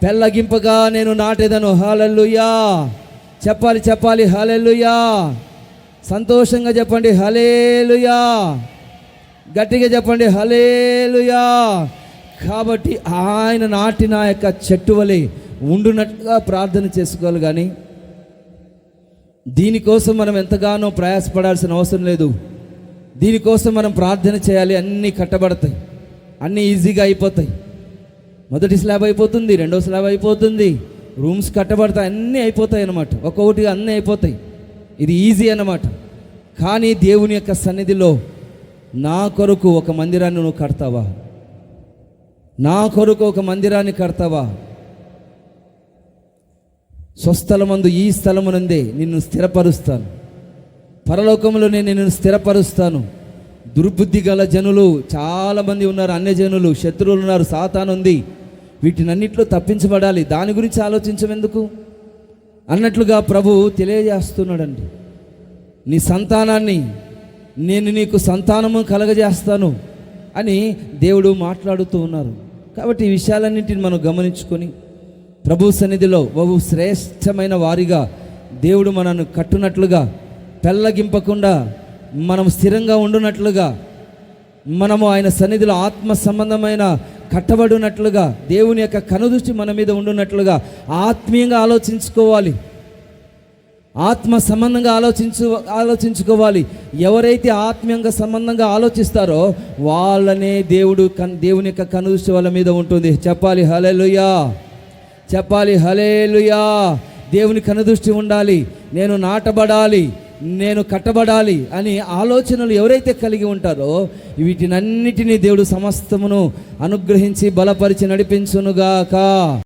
పెళ్ళగింపగా నేను నాటెదను. హల్లెలూయా. చెప్పాలి. హల్లెలూయా. సంతోషంగా చెప్పండి. హల్లెలూయా. గట్టిగా చెప్పండి. హల్లెలూయా. కాబట్టి ఆయన నాటిన యొక్క చెట్టు వలె ఉండునట్టుగా ప్రార్థన చేసుకోవాలి. కానీ దీనికోసం మనం ఎంతగానో ప్రయాసపడాల్సిన అవసరం లేదు. దీనికోసం మనం ప్రార్థన చేయాలి. అన్నీ కట్టబడతాయి, అన్నీ ఈజీగా అయిపోతాయి. మొదటి స్లాబ్ అయిపోతుంది, రెండో స్లాబ్ అయిపోతుంది, రూమ్స్ కట్టబడతాయి, అన్నీ అయిపోతాయి అన్నమాట. ఒక్కొక్కటిగా అన్నీ అయిపోతాయి. ఇది ఈజీ అన్నమాట. కానీ దేవుని యొక్క సన్నిధిలో నా కొరకు ఒక మందిరాన్ని నువ్వు కడతావా? నా కొరకు ఒక మందిరాన్ని కడతావా? స్వస్థలమందు ఈ స్థలమునందే నిన్ను స్థిరపరుస్తాను, పరలోకంలో నేను నిన్ను స్థిరపరుస్తాను. దుర్బుద్ధి గల జనులు చాలామంది ఉన్నారు, అన్య జనులు, శత్రువులు ఉన్నారు, సాతాను ఉంది. వీటినన్నిట్లో తప్పించబడాలి. దాని గురించి ఆలోచించమెందుకు అన్నట్లుగా ప్రభు తెలియజేస్తున్నాడండి. నీ సంతానాన్ని నేను నీకు సంతానము కలగజేస్తాను అని దేవుడు మాట్లాడుతూ ఉన్నారు. కాబట్టి ఈ విషయాలన్నింటిని మనం గమనించుకొని ప్రభు సన్నిధిలో బహు శ్రేష్టమైన వారిగా దేవుడు మనను కట్టునట్లుగా, పెళ్ళగింపకుండా మనం స్థిరంగా ఉండునట్లుగా, మనము ఆయన సన్నిధిలో ఆత్మ సంబంధమైన కట్టబడినట్లుగా, దేవుని యొక్క కనుదృష్టి మన మీద ఉండునట్లుగా ఆత్మీయంగా ఆలోచించుకోవాలి, ఆత్మ సంబంధంగా ఆలోచించుకోవాలి. ఎవరైతే ఆత్మీయంగా సంబంధంగా ఆలోచిస్తారో వాళ్ళనే దేవుని యొక్క కనుదృష్టి వాళ్ళ మీద ఉంటుంది. చెప్పాలి హల్లెలూయా, చెప్పాలి హల్లెలూయా. దేవుని కనుదృష్టి ఉండాలి. నేను నాటబడాలి, నేను కట్టబడాలి అని ఆలోచనలు ఎవరైతే కలిగి ఉంటారో వీటినన్నిటినీ దేవుడు సమస్తమును అనుగ్రహించి బలపరిచి నడిపించునుగాక.